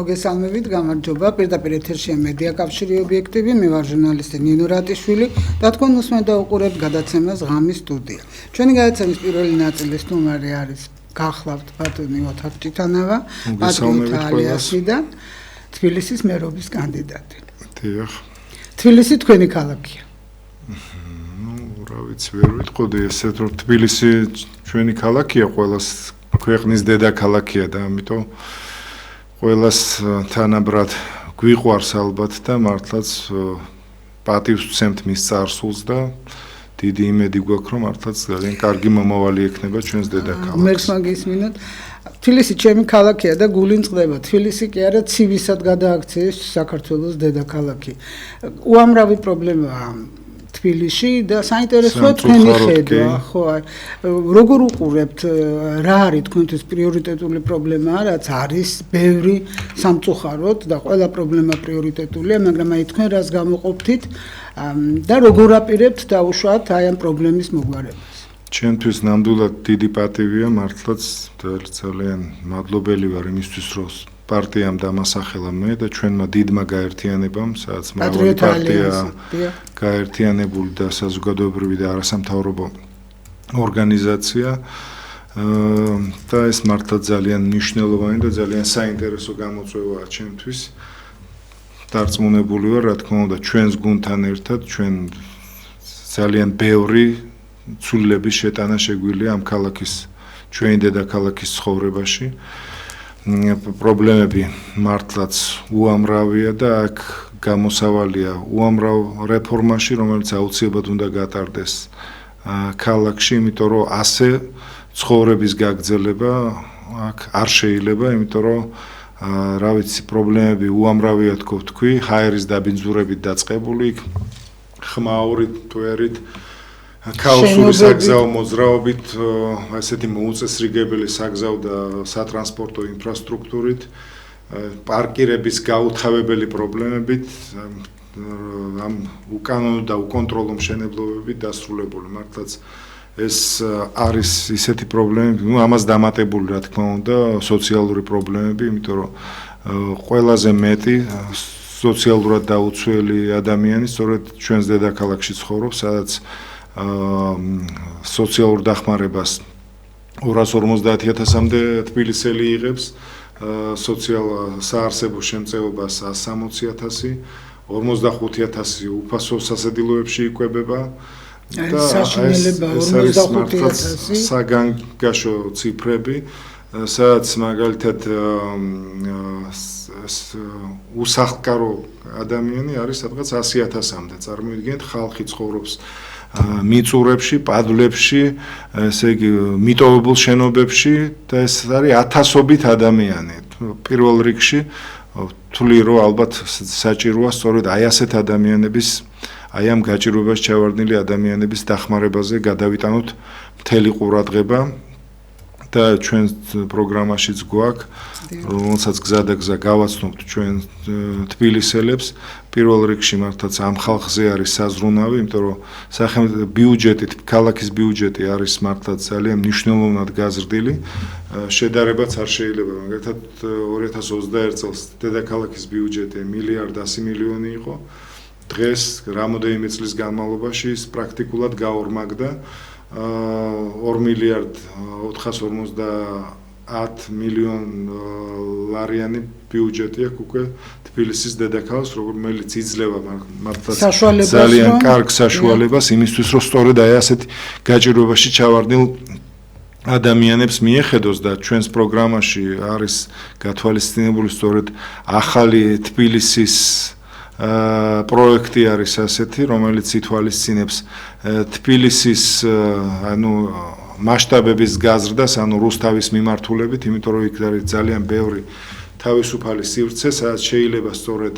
მოგესალმებით, გამარჯობა. პირდაპირ ეთერშია მედია კავშირი ობიექტივი, მე ვარ ჟურნალისტი ნინო რატიშვილი და თქვენ უსმენთ და უყურებთ გადაცემას ღამის სტუდია. ჩვენი გადაცემის პირველი ნაწილი სტუმარი არის გახლავთ ბატონი ოთარ ჭიტანავა, პატრიოტ ალიასიდან, თბილისის მერობის კანდიდატი. დიახ. თბილისი თქვენი ქალაქია. რა ვიცი, ვერ ვიტყოდი ესეთ რომ თბილისი ჩვენი ქალაქია, ყველას ქვეყნის დედაქალაქია და ამიტომ ყველას თანაბრად გვიყვარს ალბათ და მართლაც პატივს ვცემთ მის წარსულს და დიდი იმედი გვაქვს რომ მართლაც ძალიან კარგი მომავალი ექნება ჩვენს დედაქალაქს. მერს მაგისმინოთ. თბილისი ჩემი ქალაქია და გული წყდება. თბილისი კი არა ცივისად გადააქცეს საქართველოს დედაქალაქი. უამრავი პრობლემაა თბილისში და საინტერესოა თქვენი ხედვა, ხო, როგორ უყურებთ, რა არის თქვენთვის პრიორიტეტული პრობლემა, რაც არის ბევრი სამწუხაროდ და ყველა პრობლემა პრიორიტეტულია, მაგრამ აი თქვენ რას გამოყოფთით და როგორ აპირებთ დაუშვათ აი ამ პრობლემის მოგვარებას? ჩემთვის ნამდვილად დიდი პატივია, მართლაც ძალიან მადლობელი ვარ იმისთვის, რომ პარტიამ დამასახელა მე და ჩვენმა დიდმა გაერთიანებამ, სადაც მრავალი პარტია გაერთიანებული და საზოგადოებრივი და არასამთავრობო ორგანიზაცია და ეს მართლაც ძალიან მნიშვნელოვანი და ძალიან საინტერესო გამოწვევაა ჩემთვის. დარწმუნებული ვარ, რა თქმა უნდა, ჩვენს გუნდთან ერთად ჩვენ ძალიან ბევრი ცვლილების შეტანა შეგვიძლია ამ ქალაქის, ჩვენი დედაქალაქის ცხოვრებაში. პრობლემები მართლაც უამრავია და აქ გამოსავალია უამრავ რეფორმაში, რომელიც აუცილებლად უნდა გატარდეს ქალაქში, იმიტომ რომ ასე ცხოვრების გაგრძელება აქ არ შეიძლება, იმიტომ რომ რა ვიცი, პრობლემები უამრავია თქვი, ჰაერის დაბინძურებით დაწყებული, ხმაურით, ტვერით, ქაოსური საგზაო მოძრაობით, ასეთი მოუწესრიგებელი საგზაო და სატრანსპორტო ინფრასტრუქტურით, პარკირების გაუთავებელი პრობლემებით, ამ უკანონო და უკონტროლო მშენებლობებით დასრულებული. მართლაც ეს არის ისეთი პრობლემები, ამას დამატებული რა თქმა უნდა, სოციალური პრობლემები, იმიტომ რომ ყველაზე მეტი სოციალურად დაუცველი ადამიანი სწორედ ჩვენს დედაქალაქში ცხოვრობს, სადაც სოციალურ დახმარებას 250.000-მდე თბილისელი იღებს, სოციალ საარსებო შემწეობას 160.000, 45.000 უფასო სასადილოებში იკვებება და ეს მართლაც საგანგაშო ციფრები, სადაც მაგალითად უსახლკარო ადამიანი არის სადღაც 100.000-მდე. წარმოიდგინეთ, ხალხი ცხოვრობს მიწურებში, პადლებში, ესე იგი მიტოვებულ შენობებში და ეს არის ათასობით ადამიანი. პირველ რიგში თვლი რომ ალბათ საჭიროა სწორედ აი ასეთ ადამიანების, აი ამ გაჭირვებას ჩავარდნილი ადამიანების დახმარებაზე გადავიტანოთ მთელი ყურადღება და ჩვენ პროგრამაშიც გვაქვს, რომელსაც გზა და გზა გავაცნობთ ჩვენ თბილისელებს. პირველ რიგში მართლაც ამ ხალხზე არის საზრუნავი, იმიტომ რომ სახელმწიფო ბიუჯეტით, ქალაქის ბიუჯეტი არის მართლაც ძალიან მნიშვნელოვნად გაზრდილი. შედარებაც არ შეიძლება. მაგალითად 2021 წელს დედაქალაქის ბიუჯეტი 1.100.000.000 იყო. დღეს რამოდენიმე წლის განმავლობაში ის პრაქტიკულად გაორმაგდა 2.450.000.000 ლარიანი ბიუჯეტი აქვს უკვე თბილისის დედაქალაქს, რომელიც იძლევა მართლაც ძალიან კარგ საშუალებას იმისთვის, რომ სწორედ აი ასეთი გაჭირვებაში ჩავარდნილ ადამიანებს მიეხედოს და ჩვენს პროგრამაში არის გათვალისწინებული სწორედ ახალი თბილისის პროექტი არის ასეთი, რომელიც ითვალისწინებს თბილისის მასშტაბების გაზრდას, რუსთავის მიმართულებით, იმიტომ რომ იქ არის ძალიან ბევრი თავისუფალი სივრცე, სადაც შეიძლება სწორედ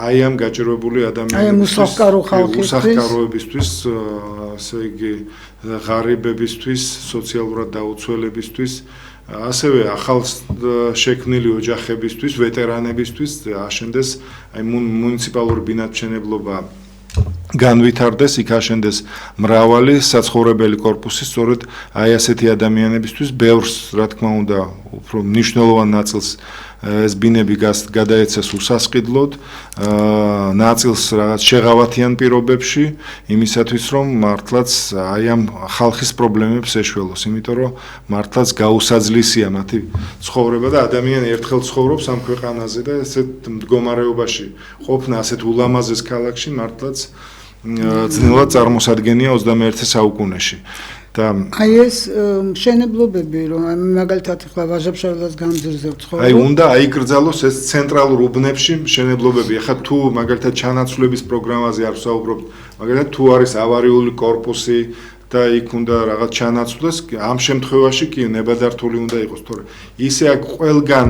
აი ამ გაჭირვებული ადამიანებისთვის, უსახლკაროებისთვის, ასე იგი ღარიბებისთვის, სოციალურად დაუცველებისთვის, ასევე ახალ შექმნილი ოჯახებისთვის, ვეტერანებისთვის აშენდეს აი მუნიციპალური ბინადმშენებლობა განვითარდეს, იქ აშენდეს მრავალი საცხოვრებელი კორპუსი, სწორედ აი ასეთი ადამიანებისთვის ბევრს, რა თქმა უნდა, უფრო მნიშვნელოვან ნაწილს ეს ბინები გადაეცეს უსასყიდლოდ, ნაწილს რაღაც შეღავათიან პირობებში, იმისათვის რომ მართლაც აი ამ ხალხის პრობლემებს ეშველოს, იმიტომ რომ მართლაც გაუსაძლისია მათი ცხოვრება და ადამიანი ერთხელ ცხოვრობს ამ ქვეყანაზე და ესეთ მდგომარეობაში ყოფნა ასეთ ულამაზეს ქალაქში მართლაც ძნელად წარმოსადგენია 21 საუკუნეში. და აი ეს მშენებლობები რომ მაგალითად ახლა ვაჟა-ფშაველას გამზირზე ვცხოვრობ. აი უნდა აიკრძალოს ეს ცენტრალურ უბნებში მშენებლობები. ახლა თუ მაგალითად ჩანაცვლების პროგრამაზე არ ვსაუბრობთ, მაგალითად თუ არის ავარიული კორპუსი და იქ უნდა რაღაც ჩანაცვლეს, ამ შემთხვევაში კი ნებადართული უნდა იყოს, თორე ისე აქ ყველგან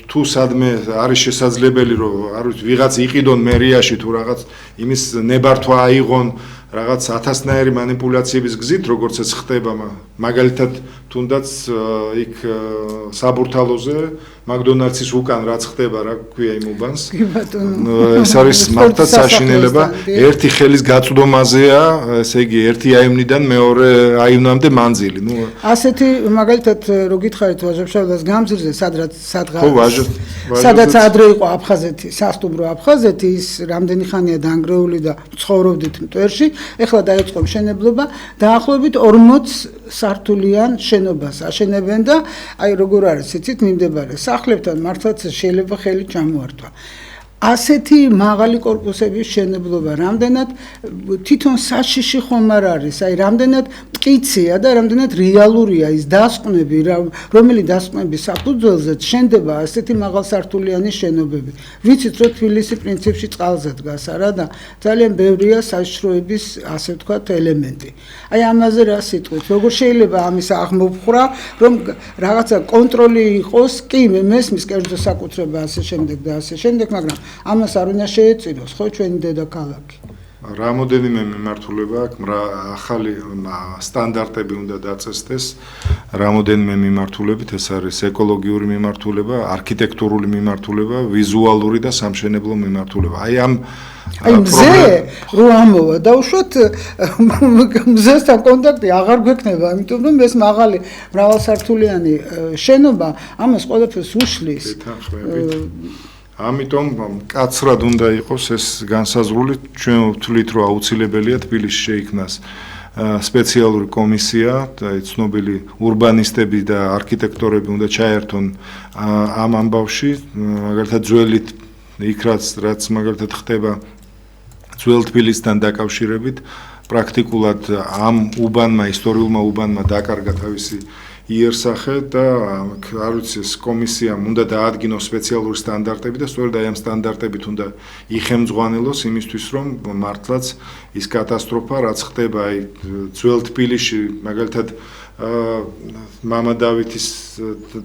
თუ სადმე არის შესაძლებელი რომ არ ვიცი ვიღაც იყიდონ მერიაში თუ რაღაც იმის ნებართვა აიღონ რაღაც ათასნაირი манипуляციების გზით როგორც ეს ხდება მაგალითად თუნდაც იქ საბურთალოზე მაგდონალდსის უკან რაც ხდება რა ქვია იმ უბანს ეს არის მართლაც საშინელება ერთი ხელის გაწვდომაზეა ესე იგი ერთი აივნიდან მეორე აივნამდე მანძილი ნუ ასეთი მაგალითად რო გითხარით ვაჟა-ფშაველას გამზირზე სადაც ადრე იყო აფხაზეთი სასტუმრო აფხაზეთი ის რამდენი ხანია დანგრეული და ცხოვრობდით მტვერში ეხლა დაიწყო მშენებლობა დაახლოებით 40 სართულიან შენობას აშენებენ და აი როგორ არის იცით მიმდებარე სახლებთან მართლაც შეიძლება ხელი ჩამოართვა ასეთი მაღალი კორპუსების შენებლობა რამდენად თვითონ საშიში ხომ არ არის აი რამდენად მტკიცია და რამდენად რეალურია ის დასკვნები რომელი დასკვნების საფუძველზე შენდება ასეთი მაღალსართულიანი შენობები ვიცით რომ თბილისი პრინციპში წყალზე დგას არა და ძალიან ბევრია საშიშროების ასე ვთქვათ ელემენტი აი ამაზე რა სიტყვით როგორ შეიძლება ამის აღმოფხვრა რომ რაღაცა კონტროლი იყოს კი მე მესმის კერძო საკუთრება ასე შემდეგ და ასე შემდეგ მაგრამ ამას არ უნდა შეეწიროს ხო ჩვენი დედაქალაქი რამოდენიმე მიმართულება აქვს ახალი სტანდარტები უნდა დაწესდეს რამოდენიმე მიმართულებით ეს არის ეკოლოგიური მიმართულება არქიტექტურული მიმართულება ვიზუალური და სამშენებლო მიმართულება აი ამ მზე რო ამოვა და უშუალოდ მზესთან კონტაქტი აღარ გვექნება იმიტომ რომ ეს მაღალი მრავალსართულიანი შენობა ამას ყველაფერს უშლის ამიტომ კაცრად უნდა იყოს ეს განსაზღვრული ჩვენ ვთვლით რომ აუცილებელია თბილისში შეიქმნას სპეციალური კომისია და ცნობილი ურბანისტები და არქიტექტორები უნდა ჩაერთონ ამ ამბავში მაგალითად ძველი იქ რაც მაგალითად ხდება ძველ თბილისთან დაკავშირებით პრაქტიკულად ამ უბანმა ისტორიულმა უბანმა დაკარგა თავისი იერსახე და არ ვიცი ეს კომისიამ უნდა დაადგინოს სპეციალური სტანდარტები და სწორედ აი ამ სტანდარტებით უნდა იხემძღვანელოს იმისთვის რომ მართლაც ის კატასტროფა რაც ხდება აი ძველ თბილისში მაგალითად მამა დავითის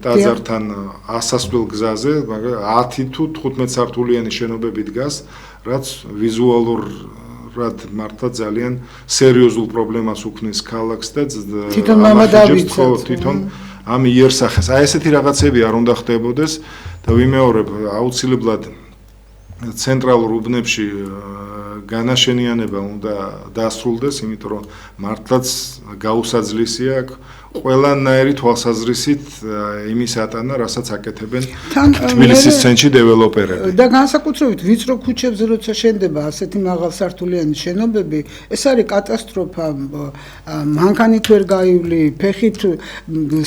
ტაძართან ასასვლელ გზაზე 10 თუ 15 სართულიანი შენობები დგას რაც ვიზუალურ რად მართლა ძალიან სერიოზულ პრობლემას უქმნის ქალაქს და თვითონ მამა დავითს თვითონ ამ იერსახეს აი ესეთი რაღაცები არ უნდა ხდებოდეს და ვიმეორებ აუცილებლად ცენტრალურ უბნებში განაშენიანება უნდა დასრულდეს იმიტომ რომ მართლაც გაუსაძლისია აქ ყველანაირი თვალსაზრისით იმის ატანა რასაც აკეთებენ თბილისის ცენტრში დეველოპერები და განსაკუთრებით ვიწრო ქუჩებზე როცა შენდება ასეთი მაღალსართულიანი შენობები ეს არის კატასტროფა მანქანით ვერ გაივლი ფეხით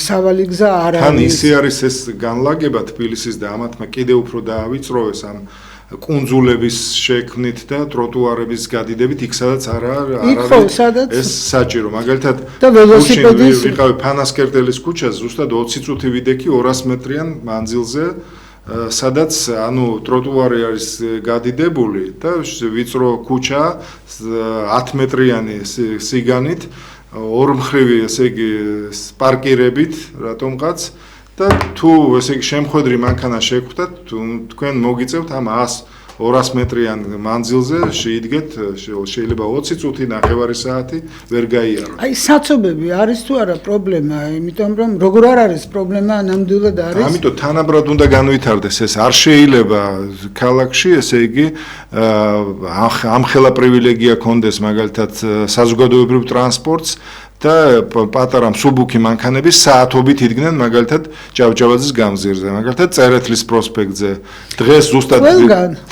სავალი გზა არ არის თან ისე არის ეს განლაგება თბილისის და ამათმა კიდევ უფრო დაავიწროვეს ამ კუნძულების შექმნით და ტროტუარების გადიდებით იქ სადაც არ არის ეს საჭირო მაგალითად და ველოსიპედის ვიყავი ფანასკერტელის ქუჩაზე ზუსტად 20 წუთი ვიდექი 200 მეტრიან მანძილზე სადაც ანუ ტროტუარი არის გადიდებული და ვიწრო ქუჩა 10 მეტრიანი სიგანით ორმხრივი ესე იგი პარკირებით რატომღაც და თუ ესე იგი შემხედრი მანქანა შეგხვდათ თქვენ მოგიწევთ ამ 100-200 მეტრიან მანძილზე შეიდგეთ შეიძლება 20 წუთი ნახევარი საათი ვერ გაიაროთ. აი საცობები არის თუ არა პრობლემა, იმიტომ რომ როგორ არ არის პრობლემა ნამდვილად არის. ამიტომ თანაბრად უნდა განვითარდეს ეს არ შეიძლება ქალაქში ესე იგი ამხელა პრივილეგია კონდეს მაგალითად საზოგადოებრივ ტრანსპორტს და პატარა მსუბუქი მანქანები საათობით იდგნენ მაგალითად ჭავჭავაძის გამზირზე, მაგალითად წერეთლის პროსპექტზე. დღეს ზუსტად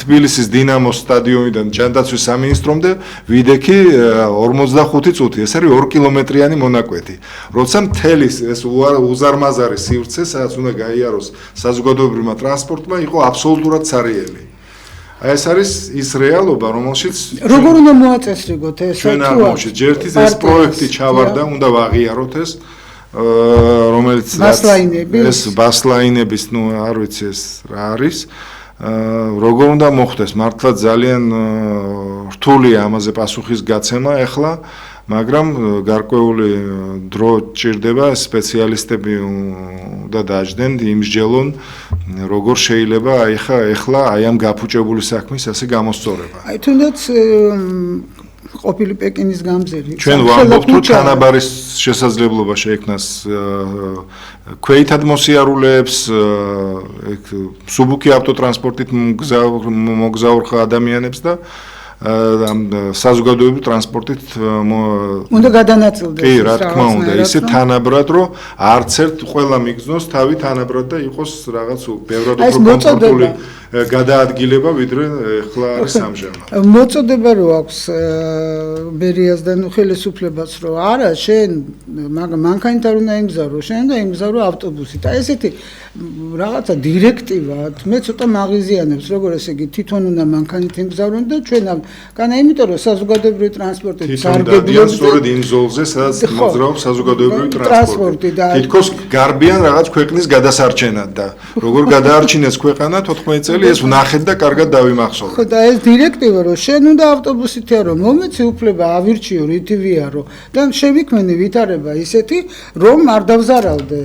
თბილისის დინამოს სტადიონიდან ჯანდაცვის სამინისტრომდე ვიდექი 45 წუთი. ეს არის 2 კილომეტრიანი მონაკვეთი. როცა მთელი ეს უზარმაზარი სივრცე, სადაც უნდა გაიაროს საზოგადოებრივმა ტრანსპორტმა, იყო აბსოლუტურად ცარიელი. აი ეს არის ის რეალობა, რომელშიც როგორ უნდა მოაწესრიგოთ ეს ჩვენ არ მოვშით. ჯერთის ეს პროექტი ჩავარდა, უნდა ვაღიაროთ ეს, რომელიც ეს ბასლაინების, არ ვიცი ეს რა არის. როგორ უნდა მოხდეს, მართლა ძალიან რთულია ამაზე პასუხის გაცემა ახლა, მაგრამ გარკვეული დრო ჭირდება, სპეციალისტები უნდა დაждენ, იმსჯელონ, როგორ შეიძლება ახლა აი ამ გაფუჭებული საქმის ასე გამოსწორება. აი თუნდაც ყოფილი პეკინის გამზირი. ჩვენ ვამბობთ, რომ თანაბარის შესაძლებლობა შეექმნას ქვეითად მოსიარულეებს, მსუბუქი ავტოტრანსპორტით მოგზაურ ადამიანებს და საზოგადოებრივ ტრანსპორტით უნდა გადანაწილდეს. კი, რა თქმა უნდა, ისე თანაბრად, რომ არც ერთ ყველა მიგზნოს თავი თანაბრად და იყოს რაღაც ბევრად უფრო კომფორტული გადაადგილება, ვიდრე ახლა არის ამჟამად. მოწოდება რო აქვს ბერიას და ხელისუფლებას, რომ არა, შენ მანქანით არ უნდა იმგზავრო, შენ უნდა იმგზავრო ავტობუსით. აი ესეთი რაღაცა დირექტივა, მე ცოტა მაღიზიანებს, როგორ ესე იგი თვითონ უნდა მანქანით იმგზავრონ და ჩვენ კანა იმიტომ რომ საზოგადოებრივი ტრანსპორტით სარგებლობს სწორედ იმ ზოლზე, სადაც მოძრაობს საზოგადოებრივი ტრანსპორტი. თითქოს გარბიან რაღაც ქვეყნის გადასარჩენად და როგორ გადაარჩინეს ქვეყანა 14 წელი ეს ვნახეთ და კარგად დავიმახსოვრეთ. ხო და ეს დირექტივა რომ შენ უნდა ავტობუსით რომ მომეცი უფლება ავირჩიო რითივიარო და შევიქმნი ვითარება ისეთი რომ არ დავზარავდე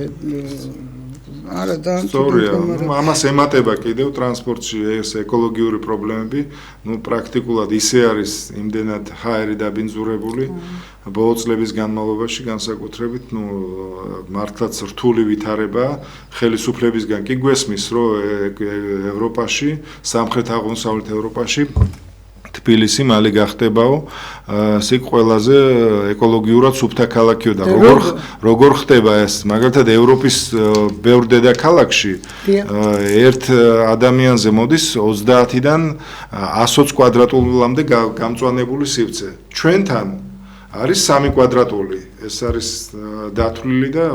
არა და სწორია, ამას ემატება კიდევ ტრანსპორტში ეს ეკოლოგიური პრობლემები, პრაქტიკულად ისე არის იმდენად ჰაერი დაბინძურებული ბოლო წლების განმავლობაში განსაკუთრებით, მართლაც რთული ვითარება ხელისუფლებისგან კი გვესმის, რომ ევროპაში, სამხრეთ-აღმოსავლეთ ევროპაში თბილისი მალე გახდებაო, ასე ყველაზე ეკოლოგიურად სუფთა ქალაქიო და როგორ ხდება ეს? მაგალითად ევროპის ბევრ დედაქალაქში ერთ ადამიანზე მოდის 30-დან 120 კვადრატულამდე გამწვანებული სივრცე. ჩვენთან არის 3 კვადრატული. ეს არის დათვლილი და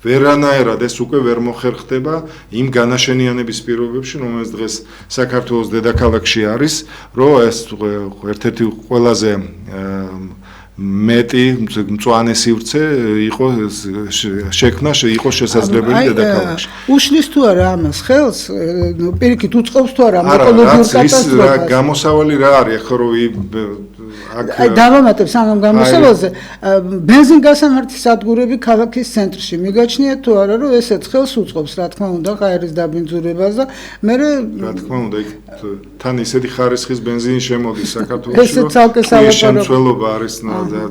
ვერანაირად ეს უკვე ვერ მოხერხდება იმ განაშენიანების პირობებში, რომელიც დღეს საქართველოს დედაქალაქში არის, რომ ეს ერთ-ერთი ყველაზე მეტი მწვანე სივრცე იყო შექმნა იყო შესაძლებელი დედაქალაქში. უშლის თუ არა ამას ხელს, პირიქით უწყობს თუ არა ეკოლოგიურ კატასტროფას. გამოსავალი რა არის, ხო რომ აი დავამატებ სამ გამოსავალზე ბენზინგასამართი სადგურები ქალაქის ცენტრში მიგაჩნიათ თუ არა რომ ესეც ხელს უწყობს რა თქმა უნდა ჰაერის დაბინძურებას და მე რა თქმა უნდა თან ისეთი ხარისხის ბენზინი შემოდის საქართველოში ესეც ცალკე სალაპარაკო შემცველობა არის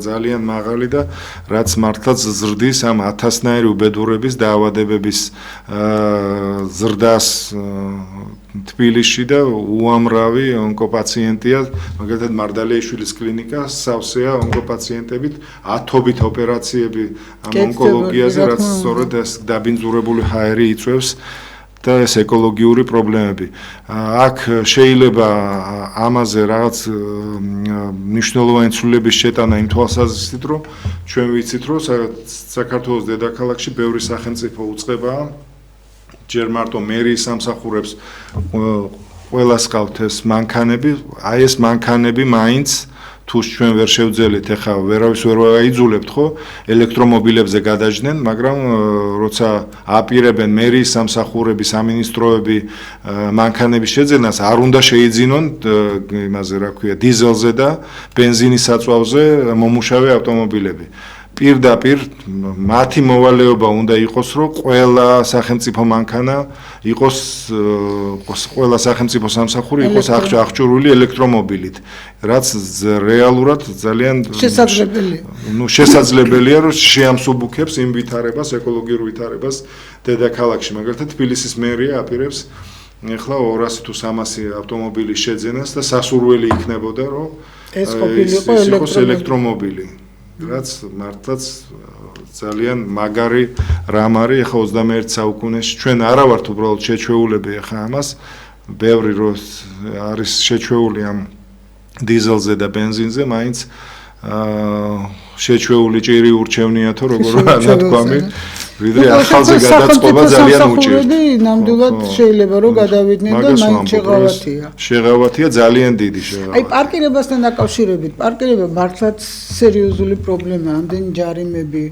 ძალიან მაღალი და რაც მართლაც ზრდის ამ 1000-ნაირი უბედურების დაავადებების ზრდას თბილისში და უამრავი ონკოპაციენტია, მაგალითად მარდალეიშვილის კლინიკა სავსეა ონკოპაციენტებით, ათობით ოპერაციები ამ ონკოლოგიაზე, რაც სწორედ ეს დაბინძურებული ჰაერი იწვევს და ეს ეკოლოგიური პრობლემები. აქ შეიძლება ამაზე რაღაც მნიშვნელოვანი ცვლილების შეტანა იმ თვალსაზრისით, რომ ჩვენ ვიცით, რომ საქართველოს დედაქალაქში ბევრი სახელმწიფო უწყებაა ჯერ მარტო მერიის სამსახურებს ყველას ყავთ ეს მანქანები, აი ეს მანქანები მაინც თუ ჩვენ ვერ შევძელით, ეხლა ვერავის ვერ აიძულებთ, ხო, ელექტრომობილებზე გადაჯდნენ, მაგრამ როცა აპირებენ მერიის სამსახურები, სამინისტროები მანქანების შეძენას, არ უნდა შეიძინონ იმაზე, რა ქვია, დიზელზე და ბენზინის საწვავზე მომუშავე ავტომობილები. პირდაპირ მათი მოვალეობა უნდა იყოს, რომ ყველა სახელმწიფო მანქანა იყოს, ყველა სახელმწიფო სამსახური იყოს აღჭურვილი ელექტრომობილით, რაც რეალურად ძალიან შესაძლებელია, რომ შეამსუბუქებს იმ ვითარებას, ეკოლოგიურ ვითარებას დედაქალაქში. მაგალითად, თბილისის მერია აპირებს ეხლა 200 თუ 300 ავტომობილის შეძენას და სასურველი იქნებოდა, რომ ეს იყოს ელექტრომობილი. რაც მართლაც ძალიან მაგარი რამ არის ახლა 21 საუკუნეში ჩვენ არა ვართ უბრალოდ შეჩვეულები ახლა ამას ბევრი როს არის შეჩვეული ამ დიზელზე და ბენზინზე მაინც შეჩვეული ჭირი ურჩევნიათო როგორ ნათქვამი ვიდრე ახალზე გადაწყობა ძალიან უჭირთ. ნამდვილად შეიძლება რომ გადავიდნენ და მაინც შეღავათია ძალიან დიდი შეღავათია. აი პარკირებასთან დაკავშირებით პარკირება მართლაც სერიოზული პრობლემაა ამდენი ჯარიმები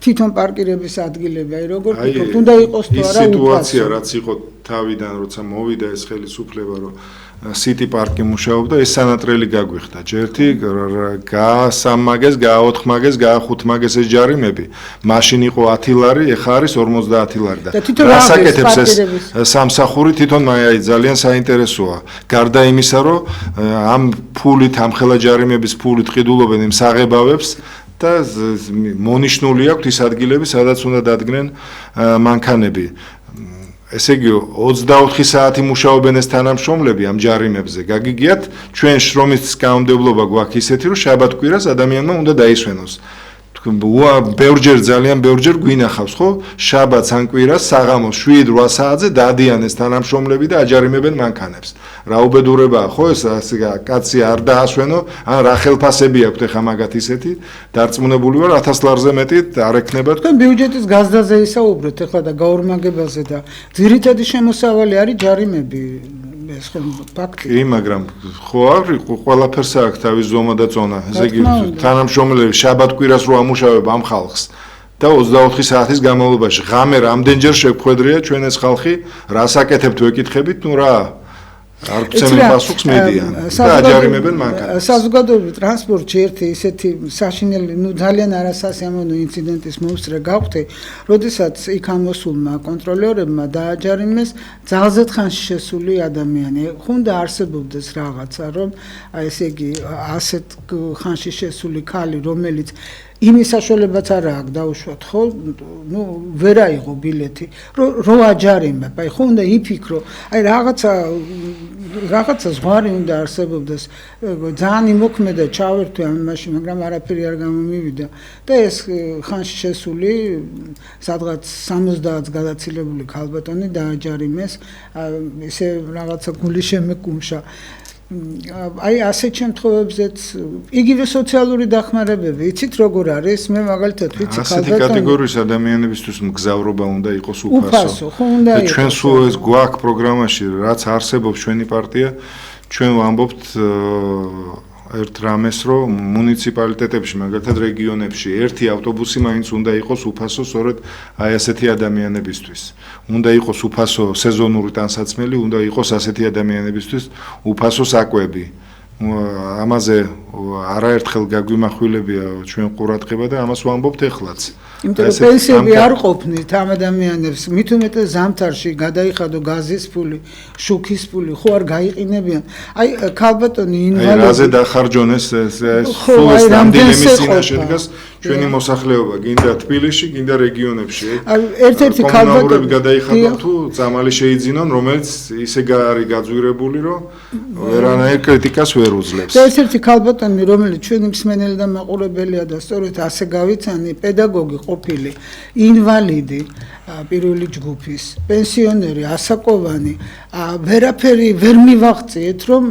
თვითონ პარკირების ადგილები აი როგორ ფიქრობთ უნდა იყოს თუ არა სიტუაცია რაც იყო თავიდან როცა მოვიდა ეს ხელისუფლება რომ City Park-ი მუშაობდა, ეს სანატრელი გაგვიხდა. ჯერთი გა3მაგეს, გა4მაგეს, გა5მაგეს ეს ჯარიმები. მაშინ იყო 10 ლარი, ეხლა არის 50 ლარი და რასაკეთებს ეს სამსახური თვითონ აი ძალიან საინტერესოა. გარდა იმისა, რომ ამ ფულით, ამ ხელა ჯარიმების ფულით ყიდულობენ იმ საღებავებს და მონიშნული აქვთ ის ადგილები, სადაც უნდა დადგნენ მანქანები. ესე იგი 24 საათი მუშაობენ ეს თანამშრომლები ამ ჯარიმებზე. გაგიგიათ, ჩვენ შრომის კანონმდებლობა გვაქვს ისეთი, რომ შაბათ-კვირას ადამიანმა უნდა დაისვენოს. ბევრჯერ ძალიან ბევრჯერ გვინახავს, ხო? შაბათს ან კვირას საღამოს 7-8 საათზე დადიან ეს თანამშრომლები და აჯარიმებენ მანქანებს. რა უბედურებაა, ხო ეს კაცი არ დაასვენო, ან რა ხელფასები აქვთ ეხა მაგათ ისეთი, დარწმუნებული ვარ 1000 ლარზე მეტი არ ექნება. თქვენ ბიუჯეტის გაზრდაზე ისაუბრეთ ეხლა და გაორმაგებაზე და ძირითადი შემოსავალი არის ჯარიმები. ეს ხო ფაქტია. კი, მაგრამ ხო არის ყველაფერს აქვს თავის ზომა და წონა. ესე იგი თანამშრომლები შაბათ-კვირას რო ამუშავებ ამ ხალხს და 24 საათის განმავლობაში ღამე რამდენჯერ შეგხვედრია ჩვენ ეს ხალხი, რას აკეთებთ ვეკითხებით, ნუ რა არ გცემენ პასუხს მედია და აჯარიმებენ მანქანას. საზოგადოებრივ ტრანსპორტში ერთი ისეთი საშინელი, ნუ ძალიან არასასიამოვნო ინციდენტის მომსწრე გავხდი, როდესაც იქ ამოსულმა კონტროლერებმა დააჯარიმეს ძალზედ ხანში შესული ადამიანი. ხუნდა არსებობდეს რაღაცა, რომ აი ესე იგი ასეთ ხანში შესული ქალი, რომელიც იმის საშუალებაც არ აქვს დაუშვათ, ხო? ნუ ვერ აიღო ბილეთი, რო აჯარიმებ. აი ხო უნდა იფიქრო, აი რაღაცა ზღვარი უნდა არსებობდეს. ძალიან იმოქმედა ჩავერთვე ამ მაშინ, მაგრამ არაფერი არ გამომივიდა და ეს ხანში შესული სადღაც 70-ს გადაცილებული ქალბატონი დააჯარიმეს, ისე რაღაცა გული შემეკუმშა. აი ასეთ შემთხვევებზეც იგივე სოციალური დახმარებები, იცით როგორ არის? მე მაგალითად ვიცი ასეთი კატეგორიის ადამიანებისთვის მგზავრობა უნდა იყოს უფასო. ჩვენ სულ ეს გვაქვს პროგრამაში, რაც არსებობს ჩვენი პარტია, ჩვენ ვამბობთ ერთ რამეს, რომ მუნიციპალიტეტებში, მაგალითად რეგიონებში, ერთი ავტობუსი მაინც უნდა იყოს უფასო, სწორედ აი ასეთი ადამიანებისთვის. უნდა იყოს უფასო სეზონური ტანსაცმელი, უნდა იყოს ასეთი ადამიანებისთვის უფასო საკვები. ამაზე არაერთხელ გაგვიმახვილებია ჩვენ ყურადღება და ამას ვამბობთ ეხლაც. იმიტომ რომ პენსიები არ ყოფნით ამ ადამიანებს, მით უმეტეს ზამთარში გადაიხადო გაზის ფული, შუქის ფული, ხო არ გაიყინებიან. აი ქალბატონი ინვალიდი. აი რაზე დახარჯონ ეს სულ ეს ნამდვილი წინაშე დგას ჩვენი მოსახლეობა, გინდა თბილისში, გინდა რეგიონებში. ერთ-ერთი ქალბატონი გადაიხადონ თუ წამალი შეიძინონ, რომელიც ისე არის გაძვირებული, რომ ვერანაირ კრიტიკას ვერ უძლებს. ერთ-ერთი ქალბატონი, რომელიც ჩვენი მსმენელი და მაყურებელია და სწორედ ასე გავიცანი, პედაგოგი ყოფილი, ინვალიდი პირველი ჯგუფის, პენსიონერი, ასაკოვანი, ვერაფერი ვერ მივაღწიეთ, რომ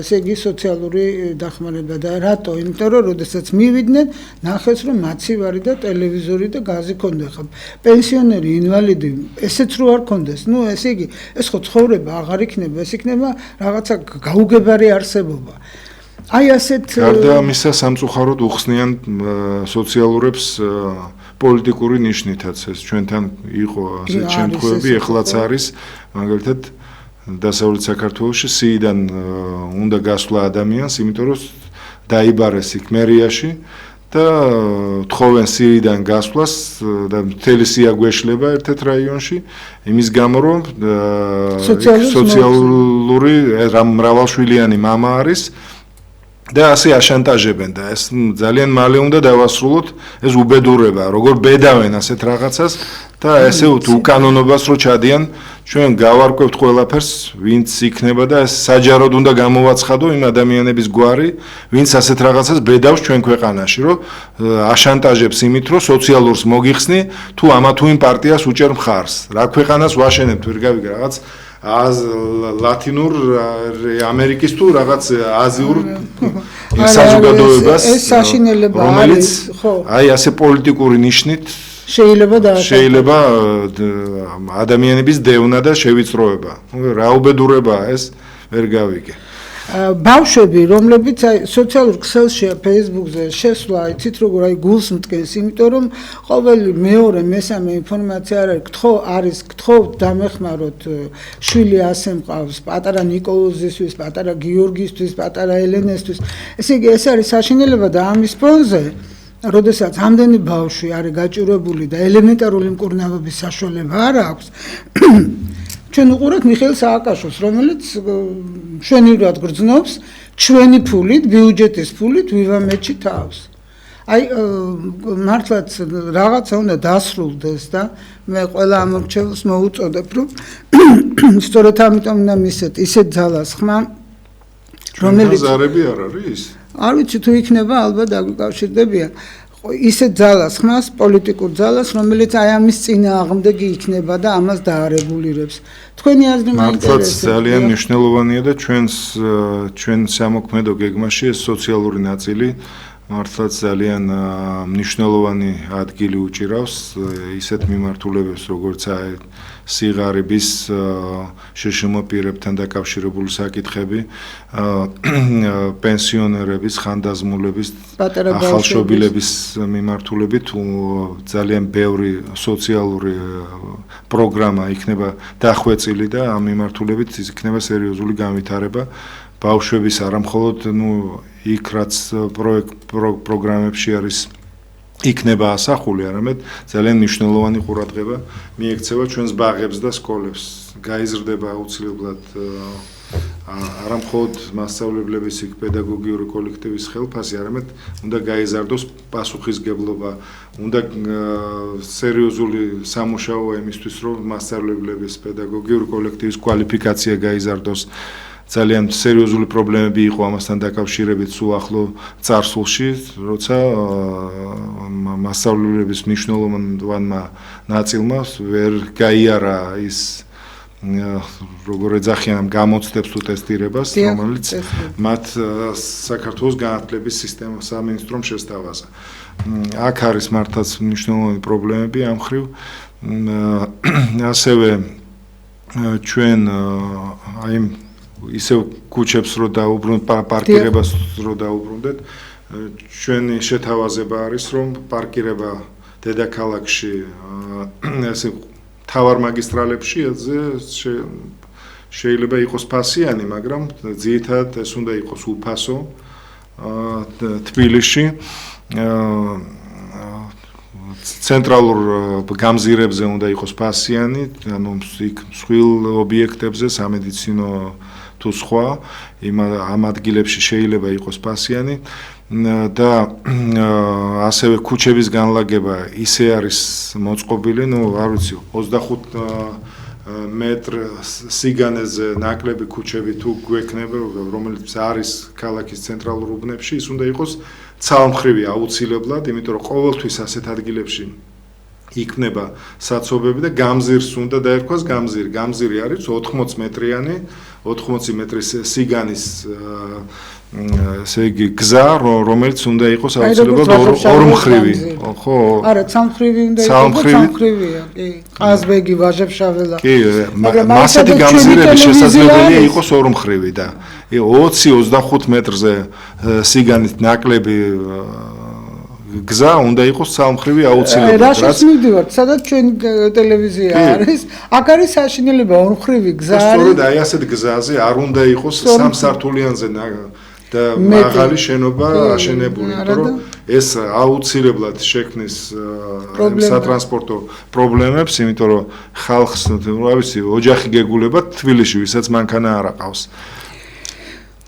ესე იგი სოციალური დახმარება და რატო? იმიტომ რომ როდესაც მივიდნენ, ნახეს რომ მაცივარი და ტელევიზორი და გაზი ქონდა. ხა პენსიონერი, ინვალიდი, ესეც რო არ ქონდეს, ნუ ესე იგი ეს ხო ცხოვრება აღარ იქნება, ეს იქნება რაღაცა გაუგებარი არსებობა. აი ასეთ გარდა ამისა სამწუხაროდ უხსნიან სოციალურებს პოლიტიკური ნიშნითაც ეს ჩვენთან იყო ასეთ შემთხვევები, ეხლაც არის მაგალითად დასავლეთ საქართველოში სიიდან უნდა გასვლა ადამიანს, იმიტომ რომ დაიბარეს იქ მერიაში და თხოვენ სიიდან გასვლას და მთელი სია გვეშლება ერთ-ერთ რაიონში იმის გამო რომ სოციალური მრავალშვილიანი მამა არის და ასე აშანტაჟებენ და ეს ძალიან მალე უნდა დავასრულოთ ეს უბედურება როგორ ბედავენ ასეთ რაღაცას და ესე უკანონობას რო ჩადიან ჩვენ გავარკვევთ ყველაფერს ვინც იქნება და ეს საჯაროდ უნდა გამოვაცხადო იმ ადამიანების გვარი ვინც ასეთ რაღაცას ბედავს ჩვენ ქვეყანაში რომ აშანტაჟებს იმით რომ სოციალურს მოგიხსნი თუ ამა თუ იმ პარტიას უჭერ მხარს რა ქვეყანას ვაშენებთ ვერ გავიგე რაღაც ლათინურ ამერიკის თუ რაღაც აზიურ საზოგადოებას ეს საშინელება არის ხო აი ასე პოლიტიკური ნიშნით შეიძლება ადამიანების დევნა და შევიწროება რა უბედურებაა ეს ვერ გავიგე ბავშვები რომლებიც აი სოციალურ ქსელში Facebook-ზე შესვლა იცით როგორ აი გულს მტკენს იმიტომ რომ ყოველი მეორე მესამე ინფორმაცია არის გთხოვთ დამეხმაროთ შვილი ასე მყავს პატარა ნიკოლოზისთვის პატარა გიორგისთვის პატარა ელენესთვის ესე იგი ეს არის საშინელება და ამის ფონზე როდესაც ამდენი ბავშვი არის გაჭირვებული და ელემენტარული მკურნალობის საშუალება არ აქვს ჩვენ უყურებთ მიხეილ სააკაშოს რომელიც მშვენივრად გრძნობს ჩვენი ფულით ბიუჯეტის ფულით ვივამეთში თავს აი მართლაც რაღაცა უნდა დასრულდეს და მე ყველა ამორჩეულს მოუწოდებ რომ სწორედ ამიტომ უნდა მისცეთ ისეთ ძალას ხმა რომელიც ზარები არ არის არ ვიცი თუ იქნება ალბათ დაგვიკავშირდებიან ისეთ ძალას ხმას პოლიტიკურ ძალას რომელიც აი ამის წინააღმდეგი იქნება და ამას დაარეგულირებს თქვენი აზრი მაინტერესებს ძალიან მნიშვნელოვანია და ჩვენ სამოქმედო გეგმაში ეს სოციალური ნაწილი მართლაც ძალიან მნიშვნელოვანი ადგილი უჭირავს ისეთ მიმართულებებს როგორც აი სიღარიბის შშმ პირებთან დაკავშირებული საკითხები პენსიონერების ხანდაზმულების ახალშობილების მიმართულებით ძალიან ბევრი სოციალური პროგრამა იქნება დახვეწილი და ამ მიმართულებით იქნება სერიოზული განვითარება ბავშვების არა მხოლოდ იქ რაც პროგრამებში არის იქნება ასახული, არამედ ძალიან მნიშვნელოვანი ყურადღება მიექცევა ჩვენს ბაღებს და სკოლებს. გაიზრდება აუცილებლად არა მხოლოდ მასწავლებლების პედაგოგიური კოლექტივის ხელფასი, არამედ უნდა გაიზარდოს პასუხისგებლობა, უნდა სერიოზული სამუშაოა იმისთვის, რომ მასწავლებლების პედაგოგიური კოლექტივის კვალიფიკაცია გაიზარდოს. ძალიან სერიოზული პრობლემები იყო ამასთან დაკავშირებით სულ ახლო წარსულში, როცა მასწავლებლების მნიშვნელოვანმა ნაწილმა ვერ გაიარა ის როგორ ეძახიან ამ გამოცდებს თუ ტესტირებას, რომელიც მათ საქართველოს განათლების სისტემას სამინისტრომ შესთავაზა. აქ არის მართლაც მნიშვნელოვანი პრობლემები ამ მხრივ. ასევე ჩვენ აი ისევ ქუჩებს რო დაუბრუნდეთ, პარკირებას რო დაუბრუნდეთ, ჩვენი შეთავაზება არის, რომ პარკირება დედაქალაქში, ესე თავარ მაგისტრალებში შეიძლება იყოს ფასიანი, მაგრამ ძირითადად ეს უნდა იყოს უფასო თბილისში. ცენტრალურ გამზირებზე უნდა იყოს ფასიანი, ანუ იქ მსხვილ ობიექტებზე, სამედიცინო თუ სხვა, ამ ადგილებში შეიძლება იყოს ფასიანი და ასევე ქუჩების განლაგება ისე არის მოწყობილი, არ ვიცი, 25 მეტრ სიგანეზე ნაკლები ქუჩები თუ გვექნება, რომელიც არის ქალაქის ცენტრალურ უბნებში, ის უნდა იყოს ცალმხრივი აუცილებლად, იმიტომ რომ ყოველთვის ასეთ ადგილებში იქნება საცობები და გამზირს უნდა დაერქვას გამზირი. გამზირი არის 80 მეტრიანი, 80 მეტრის სიგანის ესე იგი გზა, რომელიც უნდა იყოს აუცილებლად ორმხრივი. ხო? არა, ცალმხრივი უნდა იყოს, ცალმხრივია. კი, ყაზბეგი, ვაჟებშაველა. კი, მასეთი გამზირები შესაძლებელია იყოს ორმხრივი და 20-25 მეტრზე სიგანით ნაკლები გზა უნდა იყოს ცალმხრივი აუცილებლად. რაშიც მივდივართ, სადაც ჩვენი ტელევიზია არის, აქ არის საშინელება ორმხრივი გზა არის. სწორედ აი ასეთ გზაზე არ უნდა იყოს სამსართულიანზე და მაღალი შენობა აშენებული, იმიტომ რომ ეს აუცილებლად შექმნის სატრანსპორტო პრობლემებს, იმიტომ რომ ხალხს, რა ვიცი, ოჯახი გეგულება თბილისში, ვისაც მანქანა არ აყავს.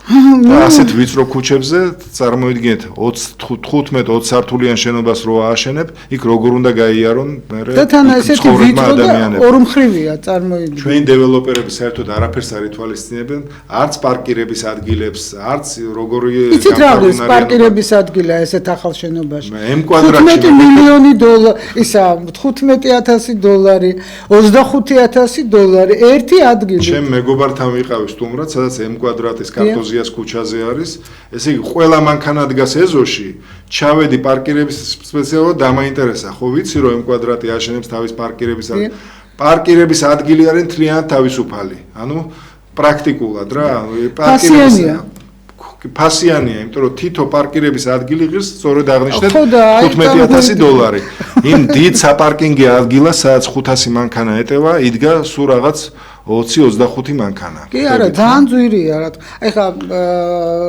ასეთ ვიწრო ქუჩებზე წარმოიდგინეთ 15-20 სართულიან შენობას რო ააშენებ, იქ როგორ უნდა გაიარონ მერე და თან ესეთი ვიწრო და ორმხრივია წარმოიდგინეთ. ჩვენი დეველოპერები საერთოდ არაფერს არ ითვალისწინებენ, არც პარკირების ადგილებს, არც როგორი იცით რა არის პარკირების ადგილი ესეთ ახალ შენობაში? M კვადრატში 15 მილიონი ისა $15,000, $25,000 ერთი ადგილი. ჩემ მეგობართან ვიყავი სტუმრად, სადაც M კვადრატის კარტოზიას ქუჩაზე არის. ესე იგი, ყველა მანქანა დგას ეზოში. ჩავედი პარკირების სპეციალურად დამაინტერესა. ხო ვიცი რომ M კვადრატი აშენებს თავის პარკირების ადგილს. პარკირების ადგილი არის მთლიანად თავისუფალი. ანუ პრაქტიკულად რა, ფასიანია. ფასიანია, იმიტომ რომ თითო პარკირების ადგილი ღირს სწორედ აღნიშნეთ ხო და აი $15,000. იმ დიდ საპარკინგი ადგილას, სადაც 500 მანქანა ეტევა, იდგა სულ რაღაც 20-25 მანქანა. კი არა, ძალიან ძვირია რა. ეხლა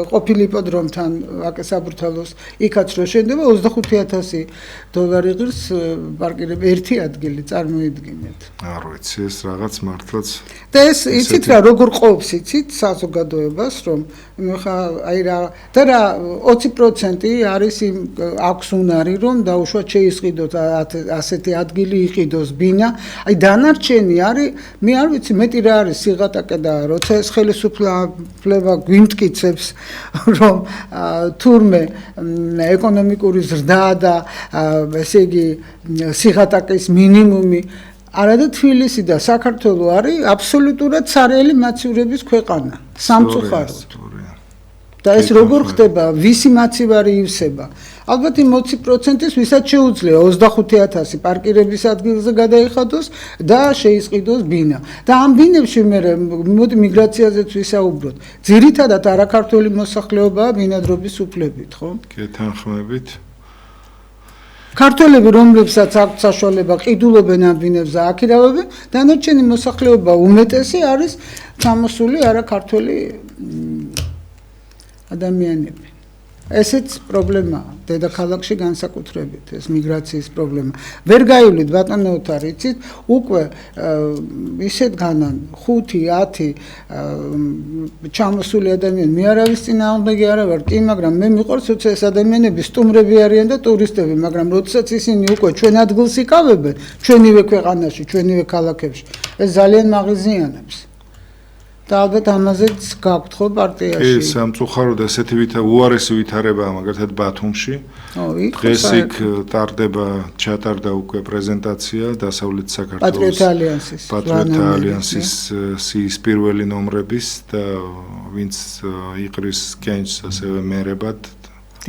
ყოფილი იპოდრომთან ვაკესაბრთალოს იქაც რო შენდება $25,000 ღირს პარკირები ერთი ადგილი წარმოიდგინეთ. არ ვიცი, ეს რაღაც მართლაც და ეს იცით რა, როგორ ყოფს იცით საზოგადოებას, რომ ხა აი რა და რა 20% არის იმ აქვს უნარი, რომ დაუშვათ შეისყიდოთ ასეთი ადგილი იყიდოს ბინა. აი დანარჩენი არის, მე არ ვიცი მეტი რა არის სიღატაკე და როცა ეს ხელისუფლება გვიმტკიცებს რომ თურმე ეკონომიკური ზრდა და ესე იგი სიღატაკის მინიმუმი არა და თბილისი და საქართველო არის აბსოლუტურად სარელი მაცივრების ქვეყანა სამწუხაროდ და ეს როგორ ხდება ვისი მაცივარი ივსება ალბათ იმ 20%-ის ვისაც შეუძლია 25,000 პარკირების ადგილზე გადაიხადოს და შეისყიდოს ბინა. და ამ ბინებში მე მოდი მიგრაციაზეც ვისაუბროთ. ძირითადად არაქართველი მოსახლეობაა ბინადრობის უფლებით, ხო? გეთანხმებით. ქართველები, რომლებსაც აქვთ საშუალება, ყიდულობენ ამ ბინებს და აქირავებენ, დანარჩენი მოსახლეობა უმეტესი არის ჩამოსული არაქართველი ადამიანები. ესეც პრობლემაა დედაქალაქში განსაკუთრებით ეს მიგრაციის პრობლემა. ვერ გაივლით ბატონო ოთარ, იცით, უკვე ისეთ განან 5-10 ჩამოსული ადამიანი, მე არავის წინააღმდეგი არა ვარ, კი, მაგრამ მე მიყვარს როცა ეს ადამიანები სტუმრები არიან და ტურისტები, მაგრამ როდესაც ისინი უკვე ჩვენ ადგილს იკავებენ, ჩვენივე ქვეყანაში, ჩვენივე ქალაქებში, ეს ძალიან მაღიზიანებს. და ალბათ ამაზეც გაქვთ ხო პარტიაში. კი, სამწუხაროდ ესეთი უარესი ვითარებაა მაგალითად ბათუმში. დღეს იქ ჩატარდა უკვე პრეზენტაცია დასავლეთ საქართველოს პატრიოტთა ალიანსის სიის პირველი ნომრების და ვინც იყრის კენჭს ასევე მერებად.